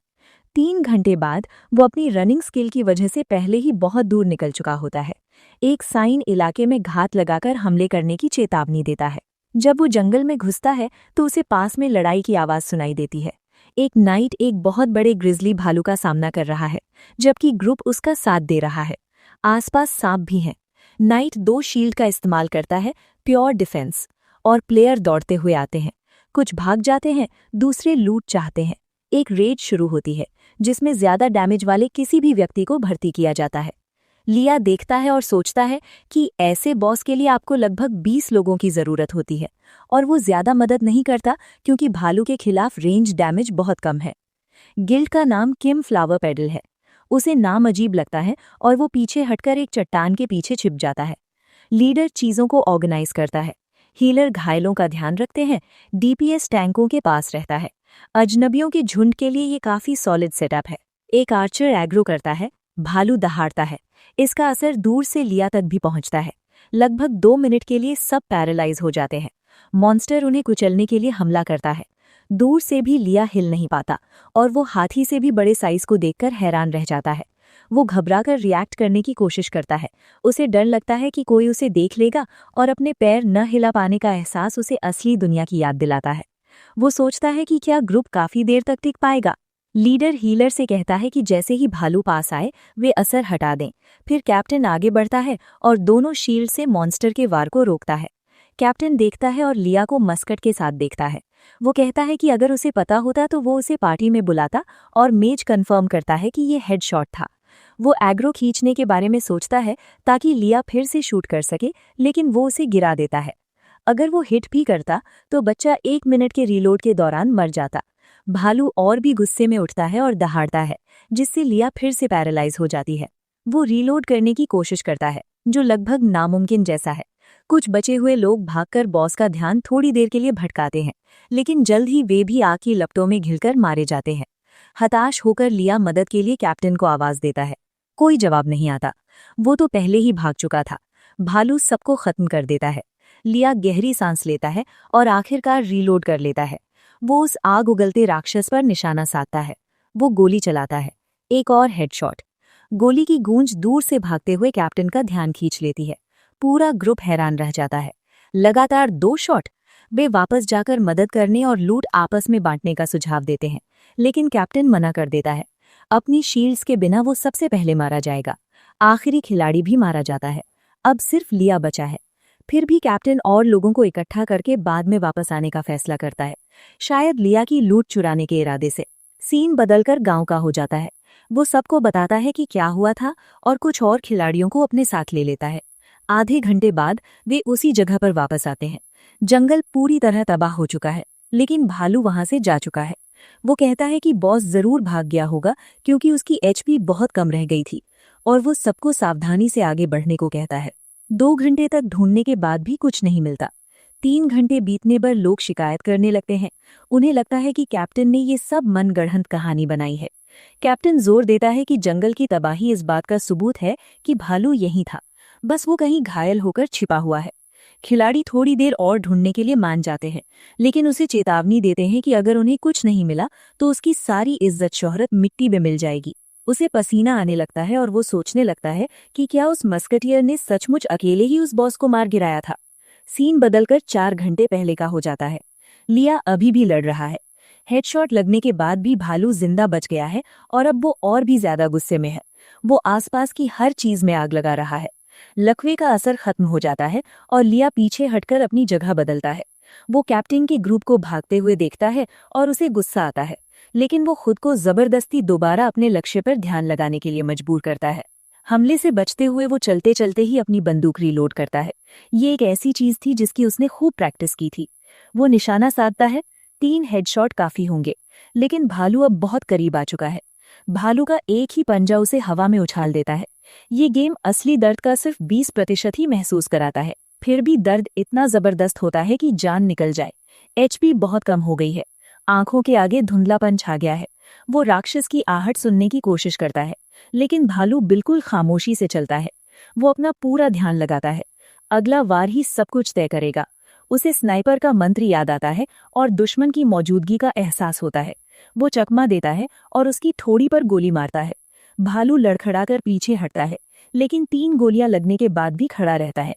Speaker 1: 3 घंटे बाद वो अपनी रनिंग स्किल की वजह से पहले ही बहुत दूर निकल चुका होता है। एक साइन इलाके में घात लगाकर हमले करने की चेतावनी देता है। जब वो जंगल में घुसता है तो उसे पास में लड़ाई की आवाज सुनाई देती है। एक नाइट एक बहुत बड़े ग्रिजली भालू का सामना कर रहा है, जबकि ग्रुप उसका साथ दे रहा है। आसपास सांप भी हैं। नाइट 2 शील्ड का इस्तेमाल करता है, प्योर डिफेंस, और प्लेयर दौड़ते हुए आते हैं। कुछ भाग जाते हैं, दूसरे लूट चाहते हैं। एक रेड शुरू होती है जिसमें ज्यादा डैमेज वाले किसी भी व्यक्ति को भर्ती किया जाता है। लिया देखता है और सोचता है कि ऐसे बॉस के लिए आपको लगभग 20 लोगों की जरूरत होती है और वो ज्यादा मदद नहीं करता क्योंकि भालू के खिलाफ रेंज डैमेज बहुत कम है। गिल्ड का नाम किम फ्लावर पेडल है। उसे नाम अजीब लगता है और वो पीछे हटकर एक चट्टान के पीछे छिप जाता है। लीडर चीजों को ऑर्गेनाइज करता है। हीलर घायलों का ध्यान रखते हैं। डीपीएस टैंकों के पास रहता है। अजनबियों के झुंड के लिए ये काफी सॉलिड सेटअप है। एक आर्चर एग्रो करता है। भालू दहाड़ता है। इसका असर दूर से लिया तक भी पहुंचता है। लगभग 2 मिनट के लिए सब पैरालाइज हो जाते हैं। मॉन्स्टर उन्हें कुचलने के लिए हमला करता है। दूर से भी लिया हिल नहीं पाता और वो हाथी से भी बड़े साइज को देखकर हैरान रह जाता है। वो घबराकर रिएक्ट करने की कोशिश करता है। उसे डर लगता है कि कोई उसे देख लेगा और अपने पैर न हिला पाने का एहसास उसे असली दुनिया की याद दिलाता है। वो सोचता है कि क्या ग्रुप काफी देर तक टिक पाएगा। लीडर हीलर से कहता है कि जैसे ही भालू पास आए वे असर हटा दें। फिर कैप्टन आगे बढ़ता है और दोनों शील्ड से मॉन्स्टर के वार को रोकता है। कैप्टन देखता है और लिया को मस्कट के साथ देखता है। वो कहता है कि अगर उसे पता होता तो वो उसे पार्टी में बुलाता, और मेज कंफर्म करता है कि ये हेडशॉट था। वो एग्रो खींचने के बारे में सोचता है ताकि लिया फिर से शूट कर सके, लेकिन वो उसे गिरा देता है। अगर वो हिट भी करता तो बच्चा 1 मिनट के रीलोड के दौरान मर जाता। भालू और भी गुस्से में उठता है और दहाड़ता है, जिससे लिया फिर से पैरालाइज हो जाती है। वो रीलोड करने की कोशिश करता है, जो लगभग नामुमकिन जैसा है। कुछ बचे हुए लोग भागकर बॉस का ध्यान थोड़ी देर के लिए भटकाते हैं, लेकिन जल्द ही वे भी आग की लपटों में घिरकर मारे जाते हैं। हताश होकर लिया मदद के लिए कैप्टन को आवाज देता है। कोई जवाब नहीं आता। वो तो पहले ही भाग चुका था। भालू सबको खत्म कर देता है। लिया गहरी सांस लेता है और आखिरकार रीलोड कर लेता है। वो उस आग उगलते राक्षस पर निशाना साधता है। वो गोली चलाता है। एक और हेडशॉट। गोली की गूंज दूर से भागते हुए कैप्टन का ध्यान खींच लेती है। पूरा ग्रुप हैरान रह जाता है। लगातार 2 शॉट। वे वापस जाकर मदद करने और लूट आपस में बांटने का सुझाव देते हैं, लेकिन कैप्टन मना कर देता है। अपनी शील्ड्स के बिना वो सबसे पहले मारा जाएगा। आखिरी खिलाड़ी भी मारा जाता है। अब सिर्फ लिया बचा है। फिर भी कैप्टन और लोगों को इकट्ठा करके बाद में वापस आने का फैसला करता है, शायद लिया की लूट चुराने के इरादे से। सीन बदलकर गांव का हो जाता है। वो सबको बताता है कि क्या हुआ था और कुछ और खिलाड़ियों को अपने साथ ले लेता है। आधे घंटे बाद वे उसी जगह पर वापस आते हैं। जंगल पूरी तरह तबाह हो चुका है, लेकिन भालू वहां से जा चुका है। वो कहता है कि बॉस जरूर भाग गया होगा क्योंकि उसकी एचपी बहुत कम रह गई थी, और वो सबको सावधानी से आगे बढ़ने को कहता है। 2 घंटे तक ढूंढने के बाद भी कुछ नहीं मिलता। 3 घंटे बीतने पर लोग शिकायत करने लगते हैं। उन्हें लगता है कि कैप्टन ने ये सब मनगढ़ंत कहानी बनाई है। कैप्टन जोर देता है कि जंगल की तबाही इस बात का सबूत है कि भालू यहीं था, बस वो कहीं घायल होकर छिपा हुआ है। खिलाड़ी थोड़ी देर और ढूंढने के लिए मान जाते हैं, लेकिन उसे चेतावनी देते हैं कि अगर उन्हें कुछ नहीं मिला तो उसकी सारी इज्जत शोहरत मिट्टी में मिल जाएगी। उसे पसीना आने लगता है और वो सोचने लगता है कि क्या उस मस्कटियर ने सचमुच अकेले ही उस बॉस को मार गिराया था। सीन बदलकर 4 घंटे पहले का हो जाता है। लिया अभी भी लड़ रहा है। हेडशॉट लगने के बाद भी भालू जिंदा बच गया है, और अब वो और भी ज्यादा गुस्से में है। वो आसपास की हर चीज में आग लगा रहा है। लकवे का असर खत्म हो जाता है और लिया पीछे हटकर अपनी जगह बदलता है। वो कैप्टन के ग्रुप को भागते हुए देखता है और उसे गुस्सा आता है, लेकिन वो खुद को जबरदस्ती दोबारा अपने लक्ष्य पर ध्यान लगाने के लिए मजबूर करता है। हमले से बचते हुए वो चलते चलते ही अपनी बंदूक रीलोड करता है। ये एक ऐसी चीज थी जिसकी उसने खूब प्रैक्टिस की थी। वो निशाना साधता है। 3 हेडशॉट काफी होंगे, लेकिन भालू अब बहुत करीब आ चुका है। भालू का एक ही पंजा उसे हवा में उछाल देता है। ये गेम असली दर्द का सिर्फ 20% ही महसूस कराता है, फिर भी दर्द इतना जबरदस्त होता है कि जान निकल जाए। एचपी बहुत कम हो गई है। आंखों के आगे धुंधलापन छा गया है। वो राक्षस की आहट सुनने की कोशिश करता है, लेकिन भालू बिल्कुल खामोशी से चलता है। वो अपना पूरा ध्यान लगाता है। अगला वार ही सब कुछ तय करेगा। उसे स्नाइपर का मंत्र याद आता है और दुश्मन की मौजूदगी का एहसास होता है। वो चकमा देता है और उसकी ठोड़ी पर गोली मारता है। भालू लड़खड़ाकर पीछे हटता है, लेकिन 3 गोलियां लगने के बाद भी खड़ा रहता है।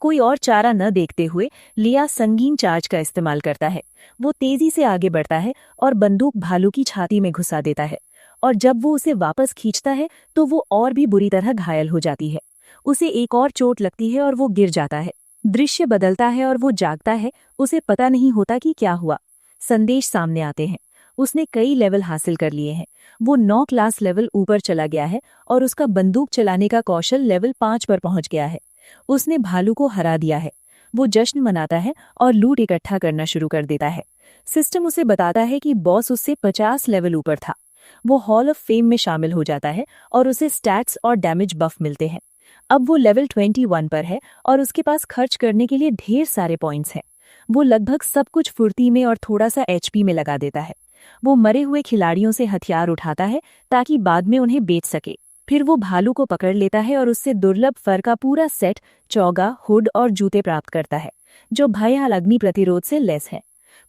Speaker 1: कोई और चारा न देखते हुए लिया संगीन चार्ज का इस्तेमाल करता है। वो तेजी से आगे बढ़ता है और बंदूक भालू की छाती में घुसा देता है, और जब वो उसे वापस खींचता है तो वो और भी बुरी तरह घायल हो जाती है। उसे एक और चोट लगती है और वो गिर जाता है। दृश्य बदलता है और वो जागता है। उसे पता नहीं होता कि क्या हुआ। संदेश सामने आते हैं। उसने कई लेवल हासिल कर लिए हैं। वो 9 क्लास लेवल ऊपर चला गया है और उसका बंदूक चलाने का कौशल लेवल 5 पर पहुंच गया है। उसने भालू को हरा दिया है। वो जश्न मनाता है और लूट इकट्ठा करना शुरू कर देता है। सिस्टम उसे बताता है कि बॉस उससे 50 लेवल ऊपर था। वो हॉल ऑफ फेम में शामिल हो जाता है और उसे स्टैट्स और डैमेज बफ मिलते हैं। अब वो लेवल 21 पर है और उसके पास खर्च करने के लिए ढेर सारे पॉइंट्स हैं। वो लगभग सब कुछ फुर्ती में और थोड़ा सा एचपी में लगा देता है। वो मरे हुए खिलाड़ियों से हथियार उठाता है ताकि बाद में उन्हें बेच सके। फिर वो भालू को पकड़ लेता है और उससे दुर्लभ फर का पूरा सेट, चौगा, हुड और जूते प्राप्त करता है, जो भयाल अग्नि प्रतिरोध से लैस है।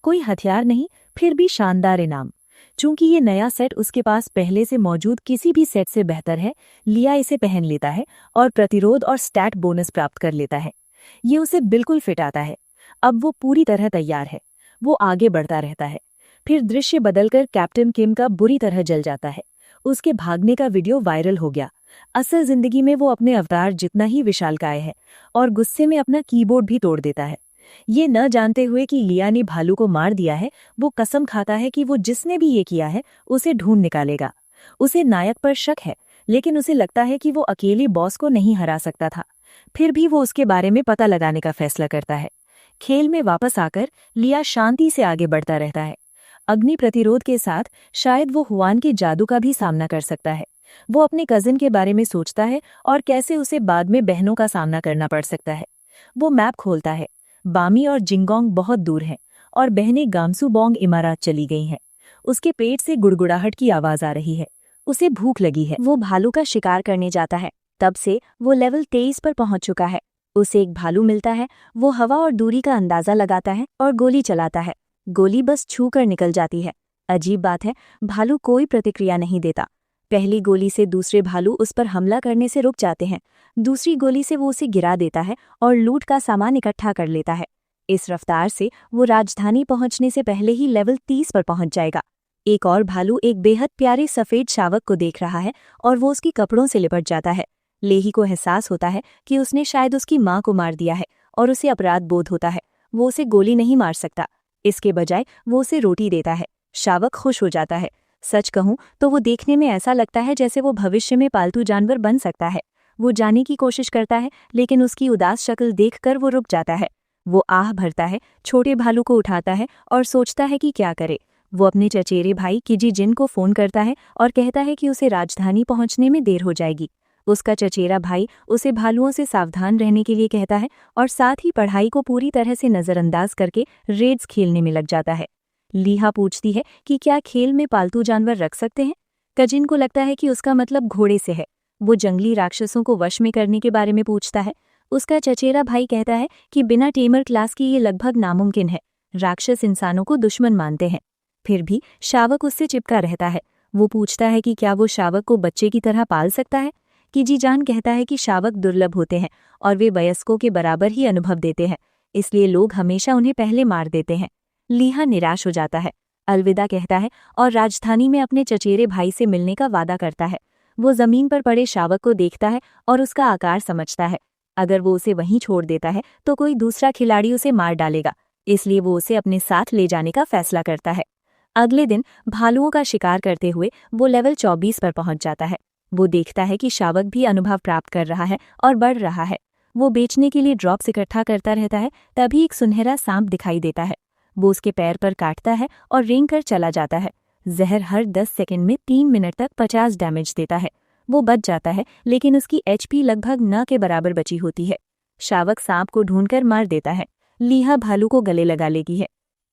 Speaker 1: कोई हथियार नहीं, फिर भी शानदार इनाम। चूंकि ये नया सेट उसके पास पहले से मौजूद किसी भी सेट से बेहतर है, लिया इसे पहन लेता है और प्रतिरोध और स्टैट बोनस प्राप्त कर लेता है। ये उसे बिल्कुल फिट आता है। अब वो पूरी तरह तैयार है। वो आगे बढ़ता रहता है। फिर दृश्य बदलकर कैप्टन किम का बुरी तरह जल जाता है। उसके भागने का वीडियो वायरल हो गया। असल जिंदगी में वो अपने अवतार जितना ही विशालकाय है और गुस्से में अपना कीबोर्ड भी तोड़ देता है। ये न जानते हुए कि लिया ने भालू को मार दिया है, वो कसम खाता है कि वो जिसने भी ये किया है उसे ढूंढ निकालेगा। उसे नायक पर शक है, लेकिन उसे लगता है कि वो अकेले बॉस को नहीं हरा सकता था। फिर भी वो उसके बारे में पता लगाने का फैसला करता है। खेल में वापस आकर लिया शांति से आगे बढ़ता रहता है। अग्नि प्रतिरोध के साथ शायद वो हुआन के जादू का भी सामना कर सकता है। वो अपने कजिन के बारे में सोचता है और कैसे उसे बाद में बहनों का सामना करना पड़ सकता है। वो मैप खोलता है। बामी और जिंगोंग बहुत दूर हैं और बहनें गामसू-बोंग इमारत चली गई हैं। उसके पेट से गुड़गुड़ाहट की आवाज आ रही है। उसे भूख लगी है। वो भालू का शिकार करने जाता है। तब से वो लेवल 23 पर पहुंच चुका है। उसे एक भालू मिलता है। वो हवा और दूरी का अंदाजा लगाता है और गोली चलाता है। गोली बस छू कर निकल जाती है। अजीब बात है, भालू कोई प्रतिक्रिया नहीं देता। पहली गोली से दूसरे भालू उस पर हमला करने से रुक जाते हैं। दूसरी गोली से वो उसे गिरा देता है और लूट का सामान इकट्ठा कर लेता है। इस रफ्तार से वो राजधानी पहुंचने से पहले ही लेवल 30 पर पहुंच जाएगा। एक और भालू एक बेहद प्यारे सफेद शावक को देख रहा है और वो उसकी कपड़ों से लिपट जाता है। लेही को एहसास होता है कि उसने शायद उसकी माँ को मार दिया है और उसे अपराध बोध होता है। वो उसे गोली नहीं मार सकता, इसके बजाय वो उसे रोटी देता है। शावक खुश हो जाता है। सच कहूं तो वो देखने में ऐसा लगता है जैसे वो भविष्य में पालतू जानवर बन सकता है। वो जाने की कोशिश करता है, लेकिन उसकी उदास शक्ल देखकर वो रुक जाता है। वो आह भरता है, छोटे भालू को उठाता है और सोचता है कि क्या करे। वो अपने चचेरे भाई किजी जिन को फोन करता है और कहता है कि उसे राजधानी पहुंचने में देर हो जाएगी। उसका चचेरा भाई उसे भालुओं से सावधान रहने के लिए कहता है और साथ ही पढ़ाई को पूरी तरह से नजरअंदाज करके रेड्स खेलने में लग जाता है। लीहा पूछती है कि क्या खेल में पालतू जानवर रख सकते हैं। कजिन को लगता है कि उसका मतलब घोड़े से है। वो जंगली राक्षसों को वश में करने के बारे में पूछता है। उसका चचेरा भाई कहता है कि बिना टेमर क्लास की ये लगभग नामुमकिन है। राक्षस इंसानों को दुश्मन मानते हैं। फिर भी शावक उससे चिपका रहता है। वो पूछता है कि क्या वो शावक को बच्चे की तरह पाल सकता है। किजी जान कहता है कि शावक दुर्लभ होते हैं और वे वयस्कों के बराबर ही अनुभव देते हैं, इसलिए लोग हमेशा उन्हें पहले मार देते हैं। लीहा निराश हो जाता है, अलविदा कहता है और राजधानी में अपने चचेरे भाई से मिलने का वादा करता है। वो जमीन पर पड़े शावक को देखता है और उसका आकार समझता है। अगर वो उसे वहीं छोड़ देता है तो कोई दूसरा खिलाड़ी उसे मार डालेगा, इसलिए वो उसे अपने साथ ले जाने का फैसला करता है। अगले दिन भालुओं का शिकार करते हुए वो लेवल 24 पर पहुंच जाता है। वो देखता है कि शावक भी अनुभव प्राप्त कर रहा है और बढ़ रहा है। वो बेचने के लिए ड्रॉप्स इकट्ठा करता रहता है। तभी एक सुनहरा सांप दिखाई देता है। वो उसके पैर पर काटता है और रेंग कर चला जाता है। जहर हर 10 सेकंड में 3 मिनट तक 50 डैमेज देता है। वो बच जाता है, लेकिन उसकी एचपी लगभग न के बराबर बची होती है। शावक सांप को ढूंढकर मार देता है। लीहा भालू को गले लगा लेगी है।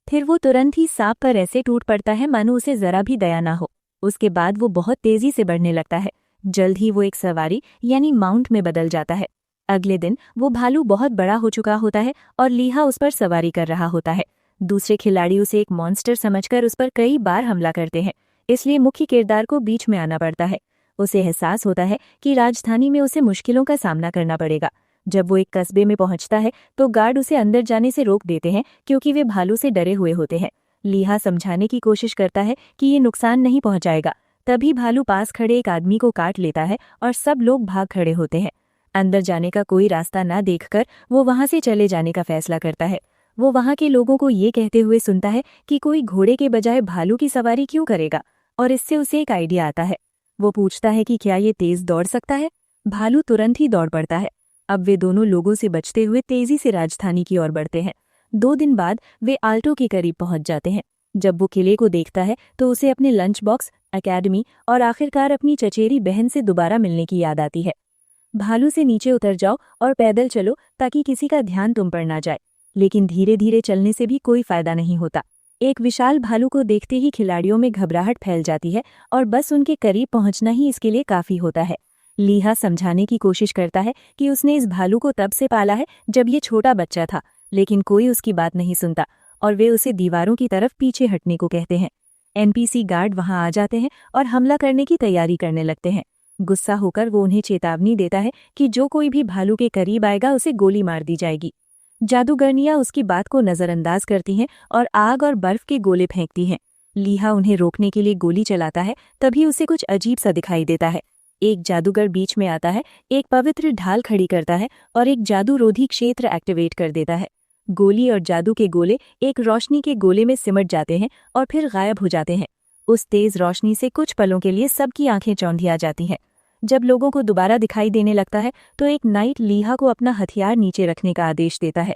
Speaker 1: फिर वो तुरंत ही सांप पर ऐसे टूट पड़ता है मानो उसे जरा भी दया ना हो। उसके बाद वो बहुत तेजी से बढ़ने लगता है। जल्द ही वो एक सवारी यानी माउंट में बदल जाता है। अगले दिन वो भालू बहुत बड़ा हो चुका होता है और लीहा उस पर सवारी कर रहा होता है। दूसरे खिलाड़ी उसे एक मॉन्स्टर समझकर उस पर कई बार हमला करते हैं, इसलिए मुख्य किरदार को बीच में आना पड़ता है। उसे एहसास होता है कि राजधानी में उसे मुश्किलों का सामना करना पड़ेगा। जब वो एक कस्बे में पहुंचता है तो गार्ड उसे अंदर जाने से रोक देते हैं, क्योंकि वे भालू से डरे हुए होते हैं। लीहा समझाने की कोशिश करता है कि ये नुकसान नहीं पहुंचाएगा। तभी भालू पास खड़े एक आदमी को काट लेता है और सब लोग भाग खड़े होते हैं। अंदर जाने का कोई रास्ता ना देखकर वो वहां से चले जाने का फैसला करता है। वो वहां के लोगों को ये कहते हुए सुनता है कि कोई घोड़े के बजाय भालू की सवारी क्यों करेगा, और इससे उसे एक आइडिया आता है। वो पूछता है कि क्या ये तेज दौड़ सकता है। भालू तुरंत ही दौड़ पड़ता है। अब वे दोनों लोगों से बचते हुए तेजी से राजधानी की ओर बढ़ते हैं। 2 दिन बाद वे आल्टो के करीब पहुंच जाते हैं। जब वो किले को देखता है तो उसे अपने लंच बॉक्स, एकेडमी और आखिरकार अपनी चचेरी बहन से दोबारा मिलने की याद आती है। भालू से नीचे उतर जाओ और पैदल चलो ताकि किसी का ध्यान तुम पर ना जाए, लेकिन धीरे धीरे चलने से भी कोई फायदा नहीं होता। एक विशाल भालू को देखते ही खिलाड़ियों में घबराहट फैल जाती है और बस उनके करीब पहुंचना ही इसके लिए काफी होता है। लीहा समझाने की कोशिश करता है कि उसने इस भालू को तब से पाला है जब ये छोटा बच्चा था, लेकिन कोई उसकी बात नहीं सुनता और वे उसे दीवारों की तरफ पीछे हटने को कहते हैं। एनपीसी गार्ड वहां आ जाते हैं और हमला करने की तैयारी करने लगते हैं। गुस्सा होकर वो उन्हें चेतावनी देता है कि जो कोई भी भालू के करीब आएगा उसे गोली मार दी जाएगी। जादूगरनियां उसकी बात को नजरअंदाज करती हैं और आग और बर्फ के गोले फेंकती हैं। लीहा उन्हें रोकने के लिए गोली चलाता है, तभी उसे कुछ अजीब सा दिखाई देता है। एक जादूगर बीच में आता है, एक पवित्र ढाल खड़ी करता है और एक जादूरोधी क्षेत्र एक्टिवेट कर देता है। गोली और जादू के गोले एक रोशनी के गोले में सिमट जाते हैं और फिर गायब हो जाते हैं। उस तेज रोशनी से कुछ पलों के लिए सबकी आंखें चौंधिया जाती हैं। जब लोगों को दोबारा दिखाई देने लगता है तो एक नाइट लीहा को अपना हथियार नीचे रखने का आदेश देता है।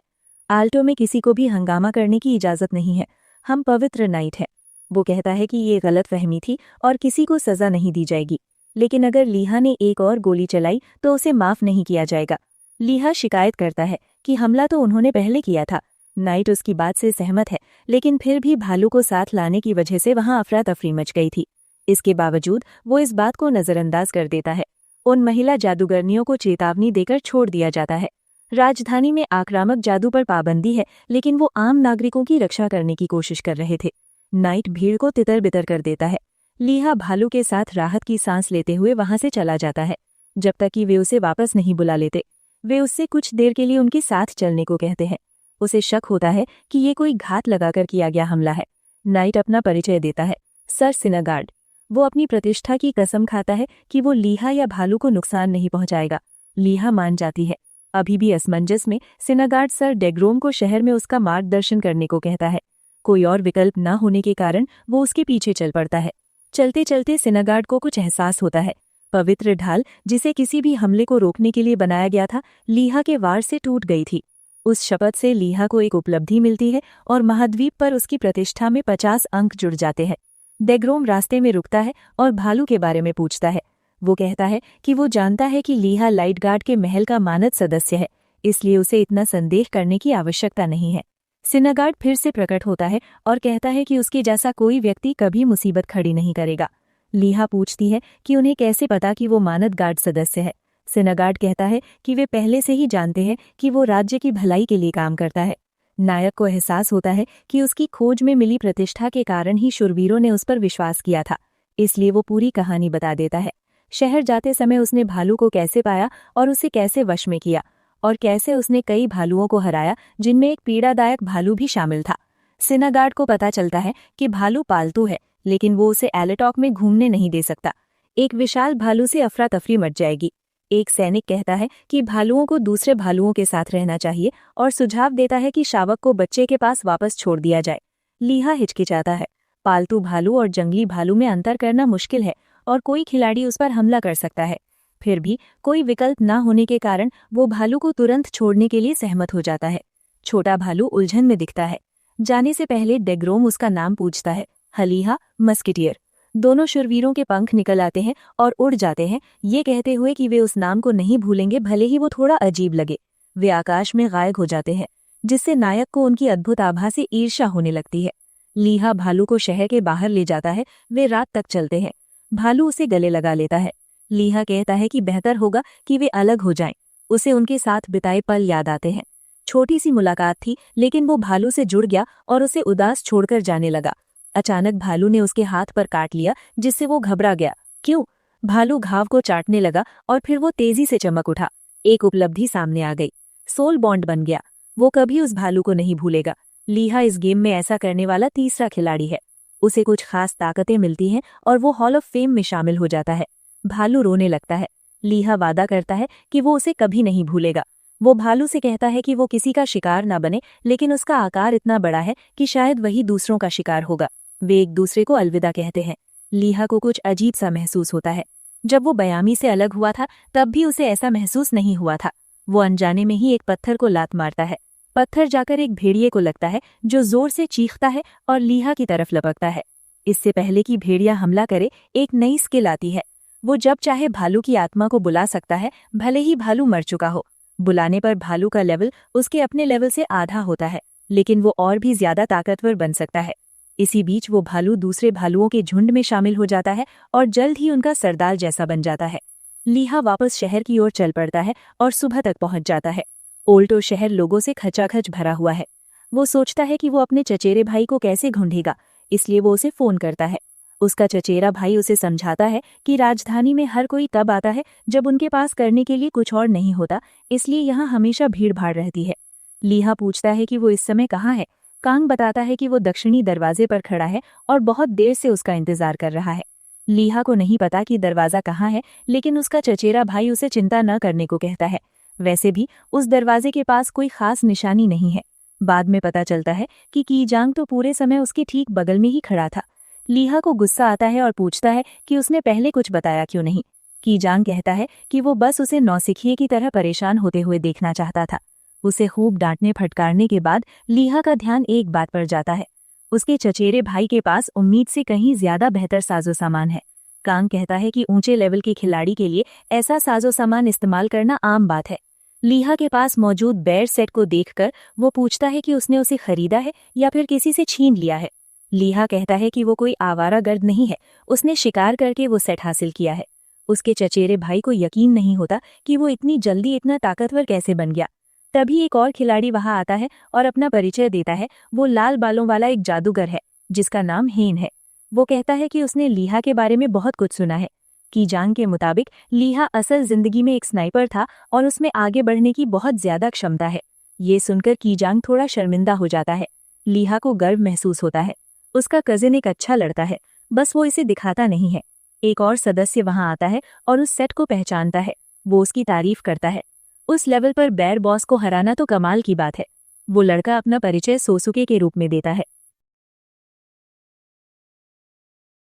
Speaker 1: आल्टो में किसी को भी हंगामा करने की इजाजत नहीं है, हम पवित्र नाइट हैं। वो कहता है कि ये गलत फहमी थी और किसी को सजा नहीं दी जाएगी, लेकिन अगर लीहा ने एक और गोली चलाई तो उसे माफ नहीं किया जाएगा। लीहा शिकायत करता है कि हमला तो उन्होंने पहले किया था। नाइट उसकी बात से सहमत है, लेकिन फिर भी भालू को साथ लाने की वजह से वहां अफरा तफरी मच गई थी। इसके बावजूद वो इस बात को नजरअंदाज कर देता है। उन महिला जादूगरनियों को चेतावनी देकर छोड़ दिया जाता है। राजधानी में आक्रामक जादू पर पाबंदी है, लेकिन वो आम नागरिकों की रक्षा करने की कोशिश कर रहे थे। नाइट भीड़ को तितर बितर कर देता है। लीहा भालू के साथ राहत की सांस लेते हुए वहां से चला जाता है, जब तक कि वे उसे वापस नहीं बुला लेते। वे उससे कुछ देर के लिए उनके साथ चलने को कहते हैं। उसे शक होता है कि ये कोई घात लगाकर किया गया हमला है। नाइट अपना परिचय देता है, सर सिनागार्ड। वो अपनी प्रतिष्ठा की कसम खाता है कि वो लीहा या भालू को नुकसान नहीं पहुंचाएगा। लीहा मान जाती है। अभी भी असमंजस में सिनागार्ड सर डेग्रोम को शहर में उसका मार्गदर्शन करने को कहता है। कोई और विकल्प न होने के कारण वो उसके पीछे चल पड़ता है। चलते चलते सिनागार्ड को कुछ एहसास होता है। पवित्र ढाल, जिसे किसी भी हमले को रोकने के लिए बनाया गया था, लीहा के वार से टूट गई थी। उस शपथ से लीहा को एक उपलब्धि मिलती है और महाद्वीप पर उसकी प्रतिष्ठा में 50 अंक जुड़ जाते हैं। डेग्रोम रास्ते में रुकता है और भालू के बारे में पूछता है। वो कहता है कि वो जानता है कि लीहा लाइट गार्ड के महल का मानद सदस्य है, इसलिए उसे इतना संदेह करने की आवश्यकता नहीं है। सिनागार्ड फिर से प्रकट होता है और कहता है कि उसके जैसा कोई व्यक्ति कभी मुसीबत खड़ी नहीं करेगा। लीहा पूछती है कि उन्हें कैसे पता कि वो मानद गार्ड सदस्य है। सिनागार्ड कहता है कि वे पहले से ही जानते हैं कि वो राज्य की भलाई के लिए काम करता है। नायक को एहसास होता है कि उसकी खोज में मिली प्रतिष्ठा के कारण ही शूरवीरों ने उस पर विश्वास किया था, इसलिए वो पूरी कहानी बता देता है। शहर जाते समय उसने भालू को कैसे पाया और उसे कैसे वश में किया, और कैसे उसने कई भालुओं को हराया, जिनमें एक पीड़ादायक भालू भी शामिल था। सिनागार्ड को पता चलता है कि भालू पालतू है, लेकिन वो उसे एलेटॉक में घूमने नहीं दे सकता। एक विशाल भालू से अफरा तफरी मच जाएगी। एक सैनिक कहता है कि भालुओं को दूसरे भालुओं के साथ रहना चाहिए और सुझाव देता है कि शावक को बच्चे के पास वापस छोड़ दिया जाए। लीहा हिचकिचाता है। पालतू भालू और जंगली भालू में अंतर करना मुश्किल है और कोई खिलाड़ी उस पर हमला कर सकता है। फिर भी कोई विकल्प न होने के कारण वो भालू को तुरंत छोड़ने के लिए सहमत हो जाता है। छोटा भालू उलझन में दिखता है। जाने से पहले डेग्रोम उसका नाम पूछता है, हलीहा मस्किटियर। दोनों शूरवीरों के पंख निकल आते हैं और उड़ जाते हैं, ये कहते हुए कि वे उस नाम को नहीं भूलेंगे, भले ही वो थोड़ा अजीब लगे। वे आकाश में गायब हो जाते हैं, जिससे नायक को उनकी अद्भुत आभा से ईर्ष्या होने लगती है। लीहा भालू को शहर के बाहर ले जाता है। वे रात तक चलते हैं। भालू उसे गले लगा लेता है। लीहा कहता है कि बेहतर होगा कि वे अलग हो जाएं। उसे उनके साथ बिताए पल याद आते हैं। छोटी सी मुलाकात थी, लेकिन वो भालू से जुड़ गया और उसे उदास छोड़कर जाने लगा। अचानक भालू ने उसके हाथ पर काट लिया, जिससे वो घबरा गया। क्यों? भालू घाव को चाटने लगा और फिर वो तेजी से चमक उठा। एक उपलब्धि सामने आ गई। सोल बॉन्ड बन गया। वो कभी उस भालू को नहीं भूलेगा। लीहा इस गेम में ऐसा करने वाला तीसरा खिलाड़ी है। उसे कुछ खास ताकतें मिलती हैं और वो हॉल ऑफ फेम में शामिल हो जाता है। भालू रोने लगता है। लीहा वादा करता है कि वो उसे कभी नहीं भूलेगा। वो भालू से कहता है कि वो किसी का शिकार ना बने, लेकिन उसका आकार इतना बड़ा है कि शायद वही दूसरों का शिकार होगा। वे एक दूसरे को अलविदा कहते हैं। लीहा को कुछ अजीब सा महसूस होता है। जब वो बयामी से अलग हुआ था, तब भी उसे ऐसा महसूस नहीं हुआ था। वो अनजाने में ही एक पत्थर को लात मारता है। पत्थर जाकर एक भेड़िए को लगता है, जो जोर से चीखता है और लीहा की तरफ लपकता है। इससे पहले कि भेड़िया हमला करे, एक नई स्किल आती है। वो जब चाहे भालू की आत्मा को बुला सकता है, भले ही भालू मर चुका हो। बुलाने पर भालू का लेवल उसके अपने लेवल से आधा होता है, लेकिन वो और भी ज्यादा ताकतवर बन सकता है। इसी बीच वो भालू दूसरे भालुओं के झुंड में शामिल हो जाता है और जल्द ही उनका सरदार जैसा बन जाता है। लीहा वापस शहर की ओर चल पड़ता है और सुबह तक पहुंच जाता है। ओल्टो शहर लोगों से खचाखच भरा हुआ है। वो सोचता है कि वो अपने चचेरे भाई को कैसे ढूंढेगा, इसलिए वो उसे फोन करता है। उसका चचेरा भाई उसे समझाता है कि राजधानी में हर कोई तब आता है जब उनके पास करने के लिए कुछ और नहीं होता, इसलिए यहाँ हमेशा भीड़ भाड़ रहती है। लीहा पूछता है कि वो इस समय कहाँ है। कांग बताता है कि वो दक्षिणी दरवाजे पर खड़ा है और बहुत देर से उसका इंतजार कर रहा है। लीहा को नहीं पता कि दरवाजा कहाँ है, लेकिन उसका चचेरा भाई उसे चिंता न करने को कहता है। वैसे भी उस दरवाजे के पास कोई खास निशानी नहीं है। बाद में पता चलता है कि कीजांग तो पूरे समय उसके ठीक बगल में ही खड़ा था। लीहा को गुस्सा आता है और पूछता है कि उसने पहले कुछ बताया क्यों नहीं। कीजांग कहता है कि वो बस उसे नौसिखिए की तरह परेशान होते हुए देखना चाहता था। उसे खूब डांटने फटकारने के बाद लीहा का ध्यान एक बात पर जाता है। उसके चचेरे भाई के पास उम्मीद से कहीं ज्यादा बेहतर साजो सामान है। कांग कहता है कि ऊंचे लेवल के खिलाड़ी के लिए ऐसा साजो सामान इस्तेमाल करना आम बात है। लीहा के पास मौजूद बेयर सेट को देखकर वो पूछता है कि उसने उसे खरीदा है या फिर किसी से छीन लिया है। लीहा कहता है कि वो कोई आवारागर्द नहीं है, उसने शिकार करके वो सेट हासिल किया है। उसके चचेरे भाई को यकीन नहीं होता कि वो इतनी जल्दी इतना ताकतवर कैसे बन गया। तभी एक और खिलाड़ी वहां आता है और अपना परिचय देता है। वो लाल बालों वाला एक जादूगर है जिसका नाम हेन है। वो कहता है कि उसने लीहा के बारे में बहुत कुछ सुना है। कीजांग के मुताबिक लीहा असल जिंदगी में एक स्नाइपर था और उसमें आगे बढ़ने की बहुत ज्यादा क्षमता है। ये सुनकर कीजांग थोड़ा शर्मिंदा हो जाता है। लीहा को गर्व महसूस होता है। उसका कजिन एक अच्छा लड़का है, बस वो इसे दिखाता नहीं है। एक और सदस्य वहां आता है और उस सेट को पहचानता है। वो उसकी तारीफ करता है। उस लेवल पर बेयर बॉस को हराना तो कमाल की बात है। वो लड़का अपना परिचय सोसुके के रूप में देता है।